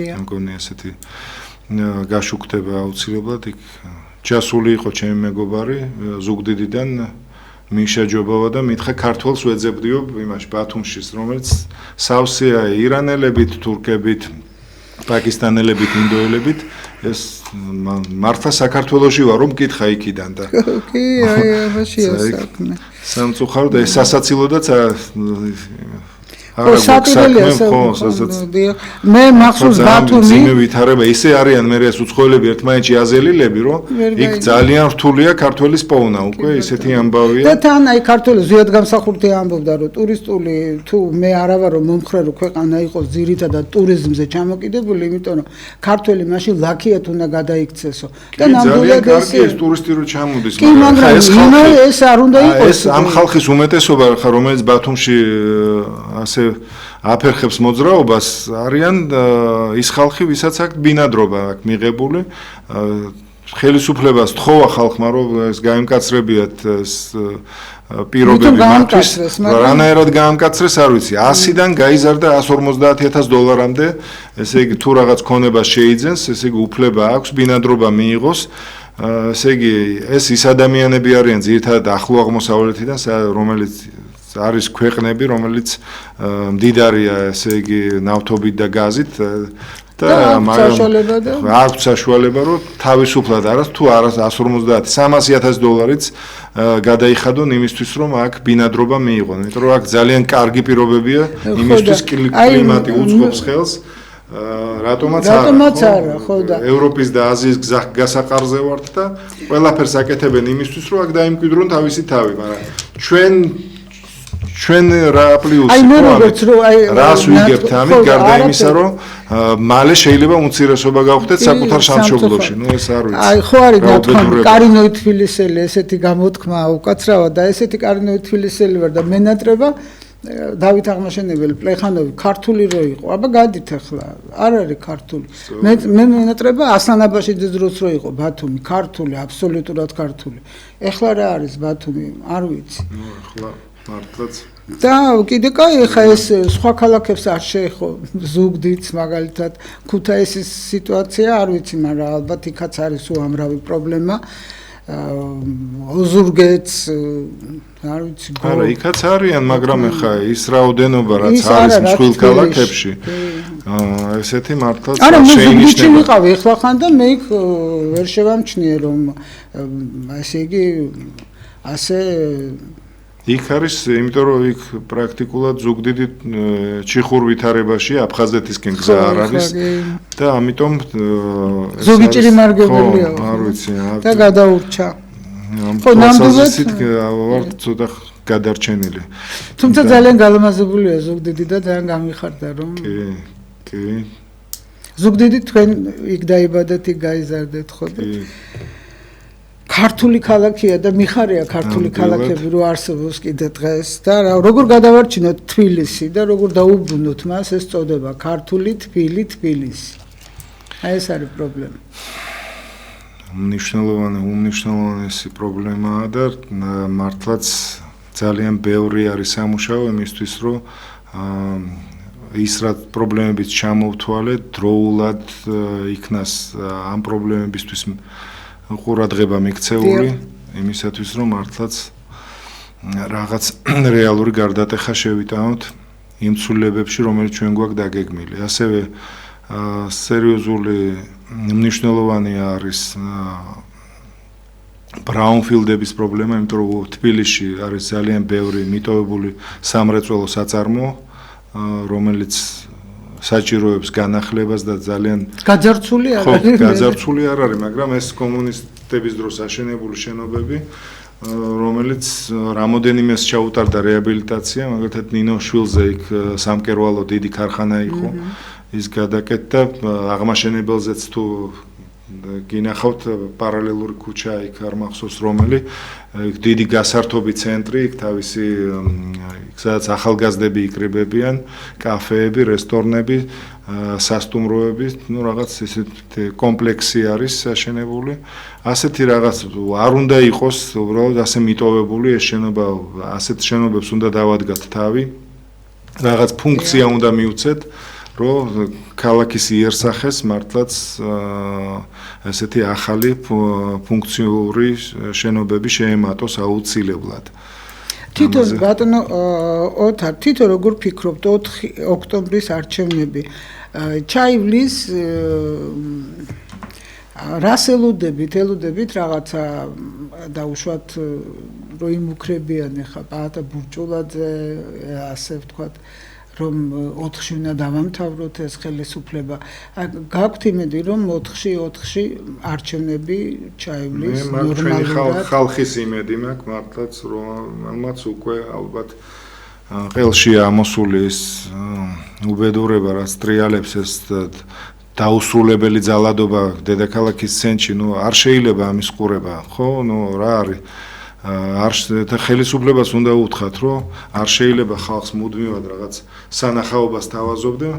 მგონი ესეთი გაშუქდება აუცილებლად იქ ჩასული იყო ჩემი მეგობარი ზუგდიდიდან მიშა ჯობავა და მითხრა ქართველს ვეძებდიო იმაში ბათუმშის რომელიც სავსეა ირანელებით, თურქებით, პაკისტანელებით, ინდოელებით ეს მართლა საქართველოში ვარ რომ მკითხა იქიდან და კი აი ამაშია საქმე სამწუხაროდ ეს სასაცილოდაც მე მახსოვს ბათუმი ძიმე ვითარება ისე არიან მე ეს უცხოელები ერთმანეთში აზელილები რომ იქ ძალიან რთულია ქართველის პოვნა უკვე ისეთი ამბავია და თან აი ქართველი ზიად გამსახურდი ამბობდა რომ ტურისტული თუ მე არა ვარ რომ მომხრერო ქვეყანა იყოს ძირითადად ტურიზმზე ჩამოკიდებული იმიტომ რომ ქართველი მაშინ ლაქიათ უნდა გადაიქცესო და ნამდვილად ეს ტურისტი რო ჩამოდის მაგრამ ეს არ უნდა იყოს ეს ამ ხალხის უმეტესობა ხა რომელიც ბათუმში ასე აფერხებს მოძრაობას არიან ის ხალხი ვისაც აქ ბინადრობა აქ მიღებული ხელისუფლებას თხოვა ხალხმა რომ ეს გაიმკაცრებიათ ეს პირობები მათთვის რანაირად გაამკაცრეს არ ვიცი 100-დან გაიზარდა $150,000-მდე ესე იგი თუ რაღაც ქონებას შეიძენს ესე იგი უფლება აქვს ბინადრობა მიიღოს ესე იგი ეს ის ადამიანები არიან ძირითადად ახლო აღმოსავლეთიდან რომელიც არის ქვეყნები რომელიც მდიდარია ესე იგი ნავთობით და გაზით და აქვს საშუალება რომ თავისუფლად არის თუ არა $150,000-300,000-იც გადაიხადონ იმისთვის რომ აქ ბინადრობა მიიღონ იმიტომ რომ აქ ძალიან კარგი პირობებია იმისთვის კლიმატი უწყობს ხელს რატომაც არა ხო და ევროპის და აზიის გასაყარზე ვართ და ყველაფერს აკეთებენ იმისთვის რომ აქ დაიმკვიდრონ თავისი თავი მაგრამ ჩვენ ჩვენ რა პლუსი აი მე როგორც რას ვიგებთ ამით გარდა იმისა რომ მალე შეიძლება უმცირესობა გავხდეთ საკუთარ სამშობლოში ნუ ეს არ ვიცი აი ხო არის ნათქვამი კარინოი თბილისელი ესეთი გამოთქმა უკაცრავად და ესეთი კარინოი თბილისელი ვარ და მენატრება დავით აღმაშენებელი პლეხანოვი ქართული რო იყო აბა გადით ახლა არ არის ქართული მე მენატრება ასლანაბაშიძის დროს რო იყო ბათუმი ქართული აბსოლუტურად ქართული ეხლა რა არის ბათუმი არ ვიცი ნუ ახლა მართლაც და კიდე კაი ხა ეს სხვა ქალაქებს არ შეეხო ზუგდიდს მაგალითად ქუთაისის სიტუაცია არ ვიცი მაგრამ ალბათ იქაც არის უამრავი პრობლემა ოზურგეთს არ ვიცი არა იქაც არიან მაგრამ ხა ის რაოდენობა რაც არის მსხვილ ქალაქებში ესეთი მართლაც არა მე ზუგდიდში ვიყავი ეხლა ხან და მე იქ ვერ შევამჩნიე რომ ესე იგი ასე იქ არის, იმიტომ რომ იქ პრაქტიკულად ზუგდიდი ჩიხურ ვითარებაში აფხაზეთისკენ გზა არ არის და ამიტომ ზუგიჭირი მარგებელია. არ ვიცი. და გადაურჩა. ხო, ნამდვილად ვარ ცოტა გადარჩენილი. თუმცა ძალიან გალამაზებულია ზუგდიდი და ძალიან გამიხარდა რომ კი. ზუგდიდი თქვენ იქ დაიბადეთ, იქ გაიზარდეთ, ხო? ქართული ქალაქია და მიხარია ქართული ქალაქები რო არსებობს კიდე დღეს და როგორ გადავარჩინოთ თბილისი და როგორ დაუბრუნოთ მას ეს წოდება ქართული თბილისი. აი ეს არის პრობლემა. უმნიშვნელოვანესი პრობლემაა და მართლაც ძალიან ბევრი არის სამუშაო იმისთვის რომ ის რა პრობლემებიც ჩამოვთვალეთ დროულად იქნას ამ პრობლემებისთვის ყურადღება მიქცეული იმისათვის რომ მართლაც რაღაც რეალური გარდატეხა შევიტანოთ იმ ცვლილებებში რომელიც ჩვენ გვაქვს დაგეგმილი. ასევე სერიოზული მნიშვნელოვანი არის ბრაუნფილდების პრობლემა, იმიტომ რომ თბილისში არის ძალიან ბევრი მიტოვებული სამრეწველო საწარმო, რომელიც საჭიროებს განახლებას და ძალიან გაძარცული არ არის. გაძარცული არ არის, მაგრამ ეს კომუნისტების დროს აშენებული შენობები, რომელიც რამოდენიმეს ჩაუტარდა რეაბილიტაცია, მაგალითად ნინოშვილზე იქ სამკერვალო დიდი ქარხანა იყო, ის გადაკეთდა აღმაშენებელზეც თუ გინახავთ პარალელური ქუჩა იქ არ მახსოვს რომელი დიდი გასართობი ცენტრი იქ თავისი სადაც ახალგაზრდები იკრიბებიან კაფეები რესტორნები სასტუმროები ნუ რაღაც ესეთი კომპლექსი არის აშენებული ასეთი რაღაც არ უნდა იყოს უბრალოდ ასე მიტოვებული ეს შენობა ასეთ შენობებს უნდა დავადგათ თავი რაღაც ფუნქცია უნდა მიუცეთ რომ ქალაქის იერსახეს მართლაც ესეთი ახალი ფუნქციური შენობები შეემატოს აუცილებლად. თვითონ ბატონო ოთარ, თვითონ როგორ ფიქრობთ 4 ოქტომბრის არჩევნები ჩაივლის რას ელუდებით რაღაცა დაუშვათ რომ იმუქრებიან ახლა პაატა ბურჭულაძე ასე ვთქვათ რომ 4-ში უნდა დავამთავროთ ეს ხელისუფლება. გაქვთ იმედი რომ 4-ში არჩევნები ჩაივლის ნორმალურად? ხალხის იმედი მაქვს მართლაც რომელმაც უკვე ალბათ ყელში ამოსული ეს უბედურება რაც ტრიალებს ეს დაუსრულებელი ძალადობა დედაქალაქის ცენტრში, ნუ არ შეიძლება ამის ყურება, ხო? ნუ რა არის ხელისუფლებას უნდა უთხრათ, რომ არ შეიძლება ხალხს მუდმივად რაღაც სანახაობას თავაზობდა,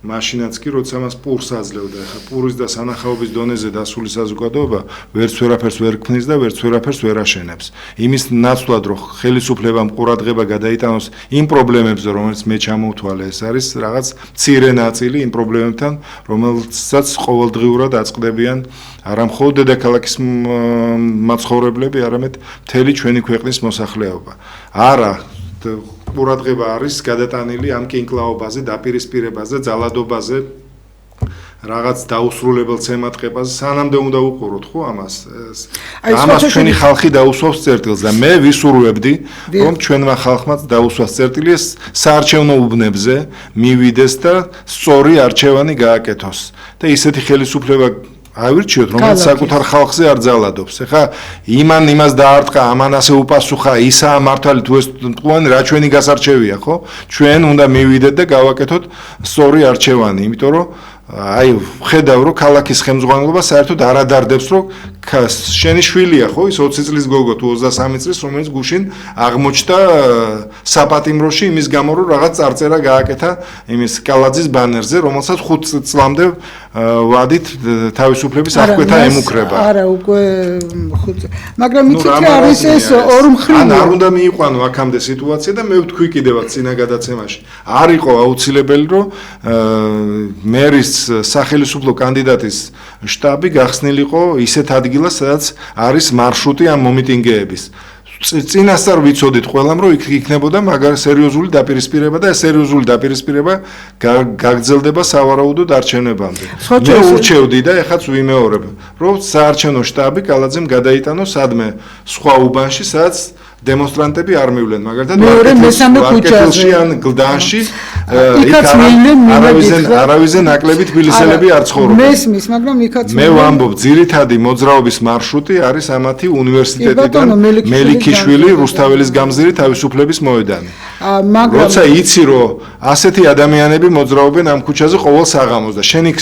მაშინაც კი როცა მას პურს აძლევდა. ეხლა პურის და სანახაობის დონეზე დასული საზოგადოება ვერც ვერაფერს ვერ ქმნის და ვერც ვერაფერს ვერ აშენებს. იმის ნაცვლად, რომ ხელისუფლებამ ყურადღება გადაიტანოს იმ პრობლემებზე, რომელიც მე ჩამოვთვალე, ეს არის რაღაც მცირე ნაწილი იმ პრობლემებთან, რომელსაც ყოველდღიურად აწყდებიან არა მხოლოდ დედაქალაქის მაცხოვრებლები, არამედ მთელი ჩვენი ქვეყნის მოსახლეობა. არა ყურადღება არის გადატანილი ამ კინკლაობაზე, დაპირისპირებაზე, ძალადობაზე, რაღაც დაუსრულებელ ცემატყებაზე, სანამდე უნდა უყუროთ ხო ამას. ამას ჩვენი ხალხი დაუსვავს წერტილს და მე ვისურვებდი, რომ ჩვენმა ხალხმაც დაუსვას წერტილი ეს საარჩევნო უბნებზე მივიდეს და სწორი არჩევანი გააკეთოს. და ისეთი ხელისუფლება აივირჩიოთ, რომელიც საკუთარ ხალხზე არ ძალადობს. ეხლა იმას დაარტყა, ამან ასე უპასუხა, ისაა მართალი თუ ეს მტყუანი, რა ჩვენი გასარჩევია, ხო? ჩვენ უნდა მივიდეთ და გავაკეთოთ სწორი არჩევანი, იმიტომ რომ აი ხედავ რომ ქალაქის ხელმძღვანელობა საერთოდ არ ადარდებს რომ შენი შვილია ხო ის 20 წლის გოგო თუ 23 წლის რომელიც გუშინ აღმოჩნდა საპატიმროში იმის გამო რომ რაღაც წარწერა გააკეთა იმის კალაძის ბანერზე რომელსაც 5 წლამდე ვადით თავისუფლების აღკვეთა ემუქრება არა უკვე 5 მაგრამ იცით რა არის ეს ორმხრივი ან არ უნდა მიიყვანო აქამდე სიტუაცია და მე ვთქვი კიდევაც წინა გადაცემაში არ იყო აუცილებელი რომ მერის სახელმწიფო კანდიდატის შტაბი გახსნილიყო ისეთ ადგილას, სადაც არის მარშრუტი ამ მომიტინგეების. წინასწარ ვიცოდით ყველამ, რომ იქნებოდა მაგარი სერიოზული დაპირისპირება და ეს სერიოზული დაპირისპირება გაგრძელდება სავარაუდოდ არჩევნებამდე. მე ურჩევდი და ეხაც ვიმეორებ, რომ საარჩევნო შტაბი კალაძემ გადაიტანო სადმე სხვა უბანში, სადაც დემონსტრანტები არ მივლენ, მაგალითად ვარკეთილში ან გლდანში იქაც არავისზე ნაკლები თბილისელები არ ცხოვრობენ. მესმის, მაგრამ იქაც მე ვამბობ, ძირითადი მოძრაობის მარშრუტი არის ამათი უნივერსიტეტიდან მელიქიშვილი რუსთაველის გამზირი თავისუფლების მოედანი. როცა იცი რომ ასეთი ადამიანები მოძრაობენ ამ ქუჩაზე ყოველ საღამოს და შენ იქ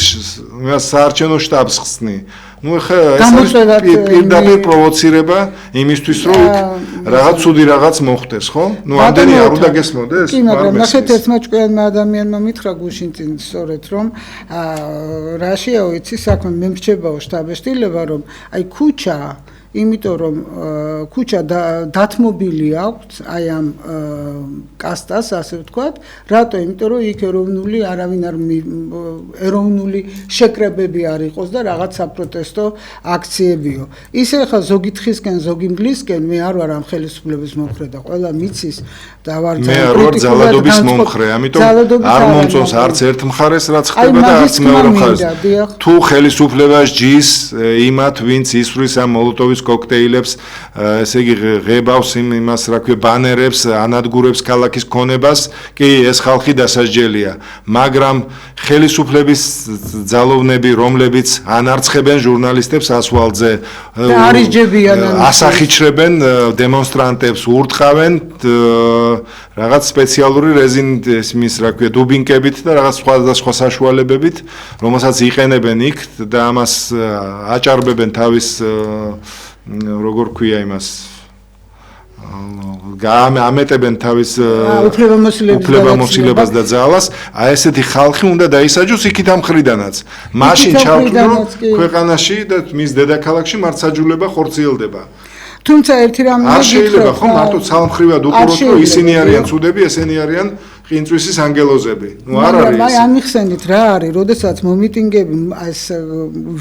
საარჩევნო შტაბს ხსნი ну ეხა ეს არის პირდაპირ პროვოცირება იმისთვის რომ რაღაც ცუდი რაღაც მოხდეს ხო? ну ამდენი არ უნდა გესმოდეს? კი, მაგრამ ნახეთ ერთმა ჭკვიანმა ადამიანმა მითხრა გუშინ წინ სწორედ რომ რაშიაო იცი საქმე მე მრჩებაო შტაბეშტილება რომ აი ქუჩა იმიტომ რომ ქუჩა დათმობილი აქვს აი ამ კასტას ასე ვთქვათ რატო იმიტომ რომ იქ ეროვნული არავინ არ ეროვნული შეკრებები არ იყოს და რაღაც საპროტესტო აქციებიო ისე ხა ზოგი თხისკენ ზოგი მგლისკენ მე არ ვარ ამ ხელისუფლების მომხრე და ყველა მიცის და ვარ ძალადობის მომხრე ამიტომ არ მომწონს არც ერთ მხარეს რაც ხდება და არც მეორე მხარეს თუ ხელისუფლება ჯის იმათ ვინც ისვრის ამ მოლოტოვის კოქტეილებს, ესე იგი ღებავს იმას, რა ქვია, ბანერებს, ანადგურებს ქალაქის ქონებას, კი, ეს ხალხი დასაჯელია, მაგრამ ხელისუფლების ძალოვნები, რომლებიც ანარცხებენ ჟურნალისტებს ასვალზე, ასახიჩრებენ დემონსტრანტებს, ურტყავენ რაღაც სპეციალური რეზინის, რა ქვია, დუბინკებით და რაღაც სხვადასხვა საშუალებებით, რომელსაც იყენებენ იქ და ამას აჭარბებენ თავის როგორ ქვია იმას ამეტებენ თავის უფლებამოსილებას და ძალას აი ესეთი ხალხი უნდა დაისაჯოს იქით ამ ხრიდანაც მაშინ ჩავთვლი რომ ქვეყანაში და მის დედაქალაქში მართსაჯულება ხორციელდება თუმცა ერთი რამე არ შეიძლება ხო მარტო ცალმხრივად უყუროთ რომ ისინი არიან ცუდები ესენი არიან ყინწვისის ანგელოზები ნუ არ არის აი ამიხსენით რა არის როდესაც მომიტინგები ეს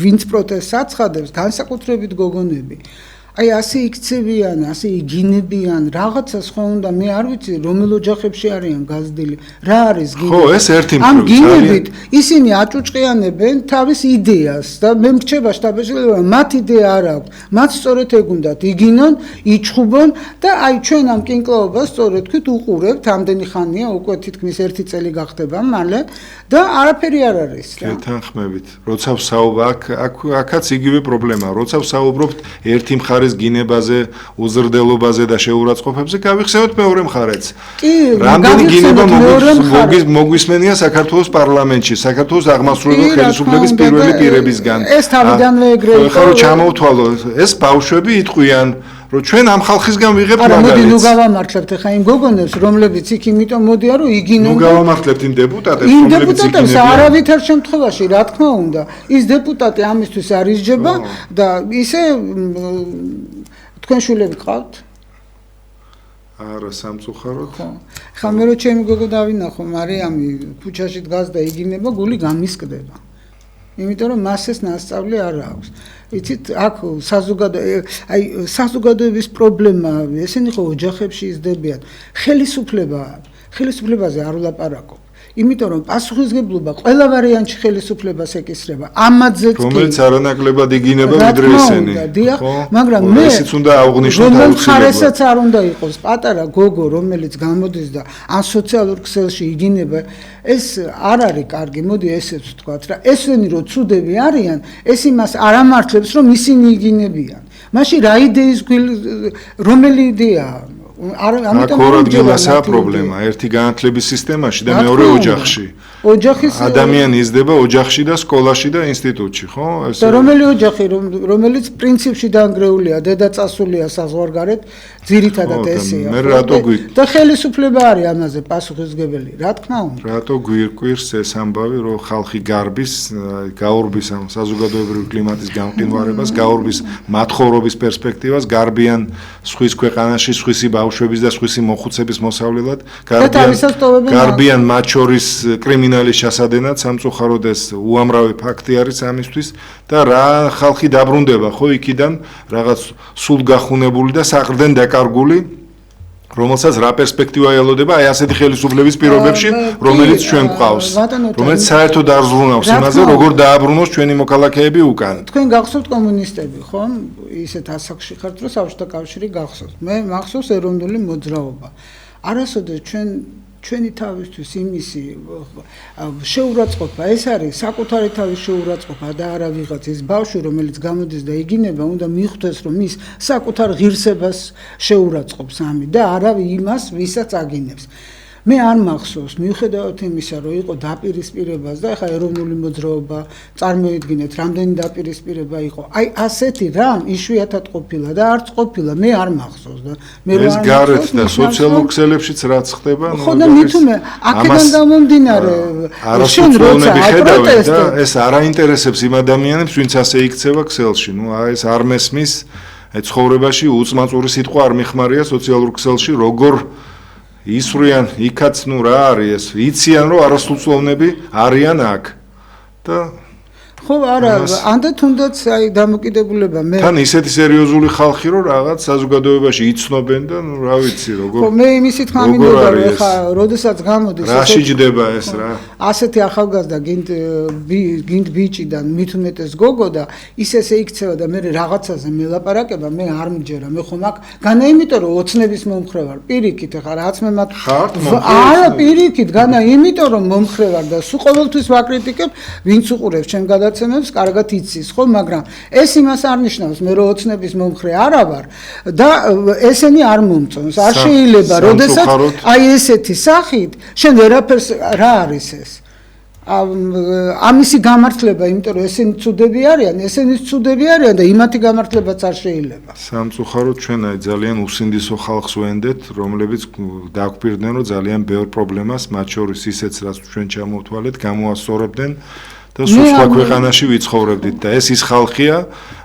ვინც პროტესტს აცხადებს განსაკუთრებით გოგონები აი ასე იქცევიან, ასე იგინებიან, რაღაცას ხო უნდა მე არ ვიცი რომელ ოჯახებში არიან გაზრდილი. რა არის გინები? ხო, ეს ერთი ამ გინებით ისინი აჭუჭყიანებენ თავის იდეას და მე მრჩება შტაბეშილება მათ იდეა არ აქვს. მათ სწორედ ეგ უნდათ იგინონ, იჩხუბონ და აი ჩვენ ამ კინკლაობას სწორედ თქვით უყურებთ, ამდენი ხანია, უკვე თითქმის 1 წელი გახდება მალე და არაფერი არ არის რა. გეთანხმებით. როცა აქაც იგივე პრობლემაა. როცა ვსაუბრობთ ერთი მხარე გინებაზე, უზრდელობაზე და შეურაცხყოფებზე გავიხსენოთ მეორე მხარეც. რამდენი გინება მოგვისმენია საქართველოს პარლამენტში, საქართველოს აღმასრულებელი ხელისუფლების პირველი პირებისგან. ეს თავიდანვე ეგრე იყო. ხო, ჩამოვთვალო, ეს ბავშვები იტყვიან რომ ჩვენ ამ ხალხისგან ვიღებთ მაგალითს. არა, მოდი ნუ გავამართლებთ ახლა იმ გოგონებს, რომლებიც იქ იმიტომ მოდიან, რომ იგინონ. ნუ გავამართლებთ იმ დეპუტატებს, რომლებიც იგინებიან. იმ დეპუტატებს არავითარ შემთხვევაში, რა თქმა უნდა, ის დეპუტატი ამისთვის არ ისჯება და ისე თქვენ შვილები გყავთ? არა, სამწუხაროდ. ხო. ხა მე რო ჩემი გოგო დავინახო, მარიამი ქუჩაში დგას და იგინება, გული გამისკდება. იმიტომ რომ მას ეს ნასწავლი არ აქვს. იცით, აქ საზოგადოების პრობლემა, ესენი ხო ოჯახებში იზრდებიან. ხელისუფლებაზე არ ვლაპარაკობ. იმიტომ რომ პასუხისგებლობა ყველა ვარიანტში ხელისუფლებას ეკისრება. ამაზეც კი რომელიც არანაკლებად იგინება ვიდრე ესენი. მაგრამ მე ესიც უნდა აღვნიშნოთ რომელ აუცილებლად. ხარესაც არ უნდა იყოს პატარა გოგო, რომელიც გამოდის და ან სოციალურ ქსელში იგინება, ეს არ არის კარგი. მოდი ესეც ვთქვათ რა. ესენი რო ცუდები არიან, ეს იმას არ ამართლებს, რომ ისინი იგინებიან. მაშინ რა იდეის რომელი იდეაა? აქ ორ ადგილასაა პრობლემა. ერთი განათლების სისტემაში და მეორე ოჯახში. ოჯახის ადამიანი იზრდება ოჯახში და სკოლაში და ინსტიტუტში, ხო? და რომელი ოჯახი, რომელიც პრინციპში დაანგრეულია, დედაწასულია საზღვარგარეთ, ძირითადად ესეა. მე რატო და ხელისუფლება არის ამაზე პასუხისმგებელი, რა თქმა უნდა. რატო გვირკვირს ეს ამბავი, რომ ხალხი გარბის, გაურბის ამ საზოგადოებრივი კლიმატის გამყინვარებას, გაურბის მათხოვრობის პერსპექტივას, გარბიან სხვის ქვეყანაში, სხვისი ბავშვების და სხვისი მოხუცების მოსავლელად, გარბიან მათ შორის კრიმინალის ჩასადენად, სამწუხაროდ ეს უამრავი ფაქტი არის ამისთვის და რა ხალხი დაბრუნდება ხო იქიდან რაღაც სულ გახუნებული და საყრდენ დაკარგული, რომელსაც რა პერსპექტივა ელოდება აი ასეთი ხელისუფლების პირობებში, რომელიც ჩვენ გვყავს, რომელიც საერთოდ არ ზრუნავს იმაზე, როგორ დააბრუნოს ჩვენი მოქალაქეები უკან. თქვენ გახსოვთ კომუნისტები, ხო? ისეთ ასაკში ხართ, რომ საბჭოთა კავშირი გახსოვთ. მე მახსოვს ეროვნული მოძრაობა. არასოდეს ჩვენი თავისთვის იმისი შეურაცხყოფა, ეს არის საკუთარი თავის შეურაცხყოფა და არა ვიღაც ის ბავშვი, რომელიც გამოდის და იგინება, უნდა მიხვდეს, რომ ის საკუთარ ღირსებას შეურაცხყოფს ამით და არა იმას, ვისაც აგინებს. მე არ მახსოვს, მიუხედავად იმისა, რომ იყო დაპირისპირებას და ეხლა ეროვნული მოძრაობა, წარმოიდგინეთ, რამდენი დაპირისპირება იყო. აი ასეთი რამ იშვიათად ყოფილა და არც ყოფილა, მე არ მახსოვს და მე ეს გარეთ და სოციალურ ქსელებშიც რაც ხდება, ხო და მithume აქედან გამომდინარე შენ როცა აპროტესტი და ეს არ აინტერესებს იმ ადამიანებს, ვინც ასე იქცევა ქსელში. ნუ ეს არ მესმის ცხოვრებაში უწმაწური სიტყვა არ მიხმარია სოციალურ ქსელში, როგორ ისვრიან იქაც, ნუ რა არის ეს? იციან, რომ არასრულწლოვნები არიან აქ. და ხო, არა, ანდ თუნდაც აი დამოკიდებულება მე. თან ისეთი სერიოზული ხალხი, რომ რაღაც საზოგადოებაში იცნობენ და ნუ რა ვიცი, როგორ. ხო, მე იმისით გამინდოდა, რომ ეხა, როდესაც გამოდის რა შეჯდება ეს რა? ასეთი ახალგაზრდა გინდ ბიჭიდან მით უმეტეს გოგო და ის ესე იქცევა და მე რაღაცაზე მელაპარაკება, მე არ მჯერა, მე ხომ აქ განა იმიტომ რომ ოცნების მომხრე ვარ, პირიქით ეხა რაც მე მათ არა პირიქით, განა იმიტომ რომ მომხრე ვარ და სულ ყოველთვის ვაკრიტიკებ, ვინც უყურებს ჩემ გადაცემებს, კარგად იცის, ხო, მაგრამ ეს იმას არ ნიშნავს, მე რო ოცნების მომხრე არა ვარ და ესენი არ მომწონს, არ შეიძლება, როდესაც აი ესეთი სახით, შენ ვერაფერს რა არის ეს? ამისი გამართლება, იმიტომ რომ ესენი ცუდები არიან, ესენის ცუდები არიან და იმათი გამართლებაც არ შეიძლება. სამწუხაროდ ჩვენ აი ძალიან უსინდისო ხალხს ვენდეთ, რომლებიც დაგვპირდნენ, რომ ძალიან ბევრ პრობლემას, მათ შორის ისეც, რაც ჩვენ ჩამოვთვალეთ, გამოასწორებდნენ და სულ სხვა ქვეყანაში ვიცხოვრებდით და ეს ის ხალხია,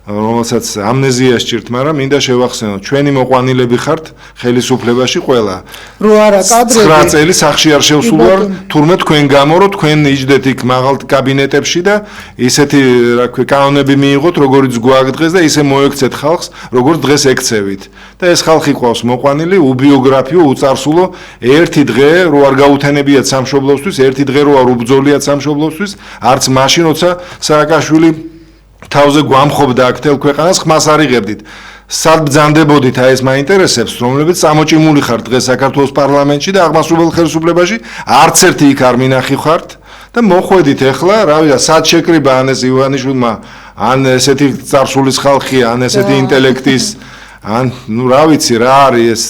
რომელსაც ამნეზია სჭირთ, მაგრამ მინდა შევახსენოთ, ჩვენი მოყვანილები ხართ ხელისუფლებაში ყველა. რო არა კადრები 9 წელი სახში არ შევსულვარ, თურმე თქვენ გამო, რომ თქვენ იჯდეთ იქ მაღალ კაბინეტებში და ისეთი, რა ქვია, კანონები მიიღოთ, როგორიც გვაგდღეს და ისე მოექცეთ ხალხს, როგორც დღეს ექცევით. და ეს ხალხი ყავს მოყვანილი, უბიოგრაფიო, უწარსულო, ერთი დღე რო არ გაუთენებიათ სამშობლოსთვის, ერთი დღე რო არ უბრძოლიათ სამშობლოსთვის, არც მაშინ, როცა სააკაშვილი თავზე გვამხობდა აქ თელ ქვეყანას, ხმას არ იღებდით. სად ბრძანდებოდით აი ეს მაინტერესებს, რომლებიც წამოჭიმული ხართ დღეს საქართველოს პარლამენტში და აღმასრულებელ ხელისუფლებაში, არც ერთი იქ არ მინახი ხართ და მოხვედით ახლა, რა ვიცი, სად შეკრიბა ან ეს ივანიშვილმა, ან ესეთი წარსულის ხალხია, ან ესეთი ინტელექტის ან ნუ რა ვიცი რა არის ეს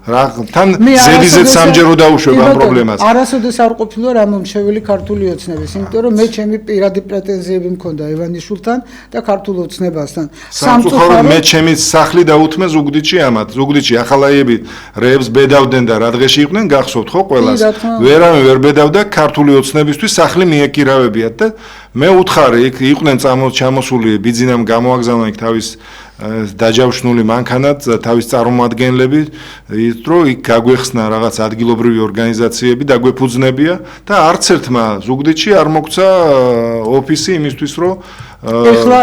რა თან ზედიზედ სამჯერო დაუშვება ამ პრობლემას. არასოდეს არ ყოფილა რა მომშეველი ქართული ოცნების, იმიტომ რომ მე ჩემი პირადი პრეტენზიები მქონდა ივანიშვილთან და ქართულ ოცნებასთან. სამწუხაროდ მე ჩემი სახლი დაუთმე ზუგდიდში ამათ. ზუგდიდში ახალაიები რეებს ბედავდნენ და რა დღეში იყვნენ გახსოვთ ხო ყველას. ვერავინ ვერ ბედავდა ქართული ოცნებისთვის სახლი მიეკირავებიათ და მე უთხარი იქ იყვნენ ჩამოსული ბიძინამ გამოაგზავნა იქ თავის დაჯავშნული მანქანად თავის წარმომადგენლები, რომ იქ გაგვეხსნა რაღაც ადგილობრივი ორგანიზაციები, დაგვეფუძნებია და არც ერთმა ზუგდიდში არ მოგცა ოფისი იმისთვის, რომ ეხლა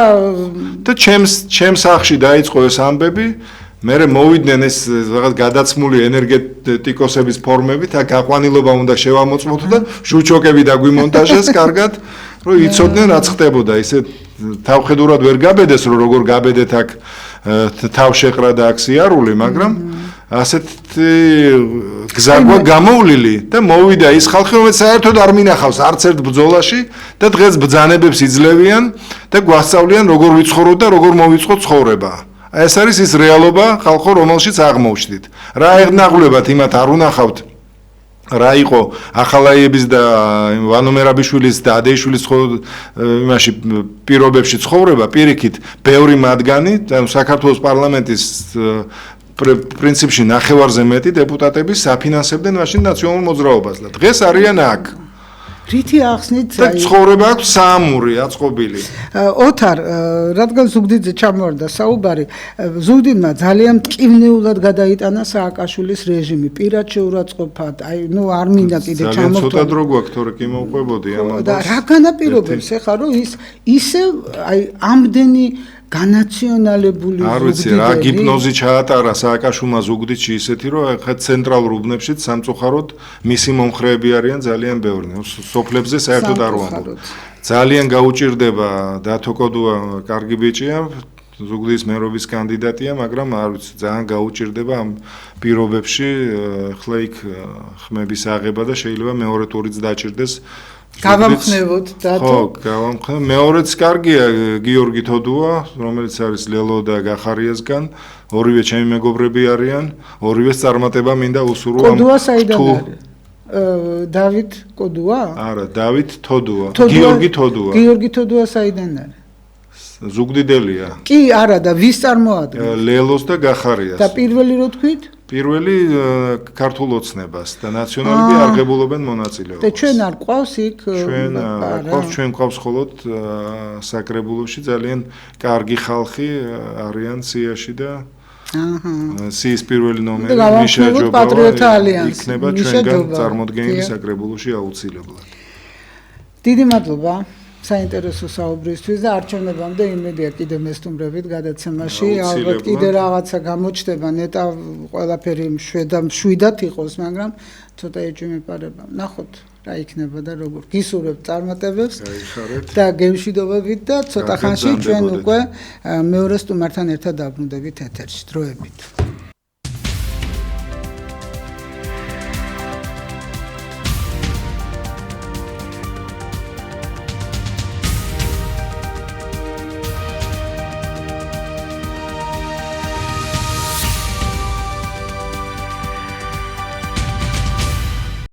და ჩემს სახლში დაიწყო ეს ამბები, მერე მოვიდნენ ეს რაღაც გადაცმული ენერგეტიკოსების ფორმებით, აქ გაყვანილობა უნდა შევამოწმოთ და შუჩოკები დაგვიმონტაჟეს კარგად, რომ იცოდნენ რაც ხდებოდა. ისე თავხედურად ვერ გაბედეს, რომ როგორ გაბედეთ აქ თავშეყრა და აქ სიარული, მაგრამ ასეთი გზა გამოვლილი და მოვიდა ის ხალხი, რომელიც საერთოდ არ მინახავს არც ერთ ბრძოლაში და დღეს ბრძანებებს იძლევიან და გვასწავლიან როგორ ვიცხოვროთ და როგორ მოვიწყოთ ცხოვრება. ეს არის ის რეალობა ხალხო, რომელშიც აღმოვჩნდით. რა ეგნაღლებათ იმათ არ უნახავთ რა იყო ახალაიების და ვანო მერაბიშვილის და ადეიშვილის იმაში პირობებში ცხოვრება, პირიქით ბევრი მათგანი, საქართველოს პარლამენტის პრინციპში ნახევარზე მეტი დეპუტატები საფინანსებდნენ მაშინ ნაციონალურ მოძრაობას და დღეს არიან აქ. რითი ახსნით და ცხოვრება აქვს საამური აწყობილი. ოთარ, რადგან ზუგდიდზე ჩამოვარდა საუბარი, ზუგდიდმა ძალიან მტკივნეულად გადაიტანა სააკაშვილის რეჟიმი, პირად შეურაცხყოფად, არ მინდა კიდე ჩამოვთვალო. ძალიან ცოტა დრო გვაქვს, თორე კი მოვყვებოდი ამას. და რა განაპირობებს ეხლა, რომ ისევ ამდენი განაციონალებული არ ვიცი რა გიპნოზი ჩაატარა სააკაშვილმა ზუგდიდში ისეთი რომ ახლა ცენტრალურ უბნებშიც სამწუხაროდ მისი მომხრეები არიან ძალიან ბევრი. სოფლებზე საერთოდ არ ვამბობ. ძალიან გაუჭირდება დათო კოდუა კარგი ბიჭია, ზუგდიდის მერობის კანდიდატია, მაგრამ არ ვიცი ძალიან გაუჭირდება ამ პირობებში ახლა იქ ხმების აღება და შეიძლება მეორე ტურიც დაჭირდეს. გავამხნევოთ დათო. ხო, გავამხნევ. მეორეც კარგია გიორგი თოდუა, რომელიც არის ლელო და გახარიასგან, ორივე ჩემი მეგობრები არიან, ორივეს წარმატება მინდა უსურვო. კოდუა საიდან არის? დავით კოდუა? არა, დავით თოდუა. გიორგი თოდუა. გიორგი თოდუა საიდან არის? ზუგდიდელია. კი, არა და ვის წარმოადგენს? ლელოს და გახარიას. და პირველი რო თქვით? პირველი ქართულ ოცნებას და ნაციონალები არღებულობენ მონაწილეობას. და ჩვენ არ ყავს იქ? ჩვენ ყავს მხოლოდ საკრებულოში ძალიან კარგი ხალხი არიან სიაში და სიის პირველი ნომერი მიშა ჯობავა იქნება ჩვენგან წარმოდგენილი საკრებულოში აუცილებლად. დიდი მადლობა საინტერესო საუბრისთვის და არჩევნებამდე იმედია კიდე მესტუმრებით გადაცემაში ალბათ კიდე რაღაცა გამოჩნდება ნეტა ყველაფერი შვიდად იყოს, მაგრამ ცოტა ეჭვმეპარება. ნახოთ რა იქნება და როგორ გისურვებთ წარმატებებს და გემშვიდობებით და ცოტა ხანში ჩვენ უკვე მეორე სტუმართან ერთად დაბრუნდებით ეთერში. დროებით.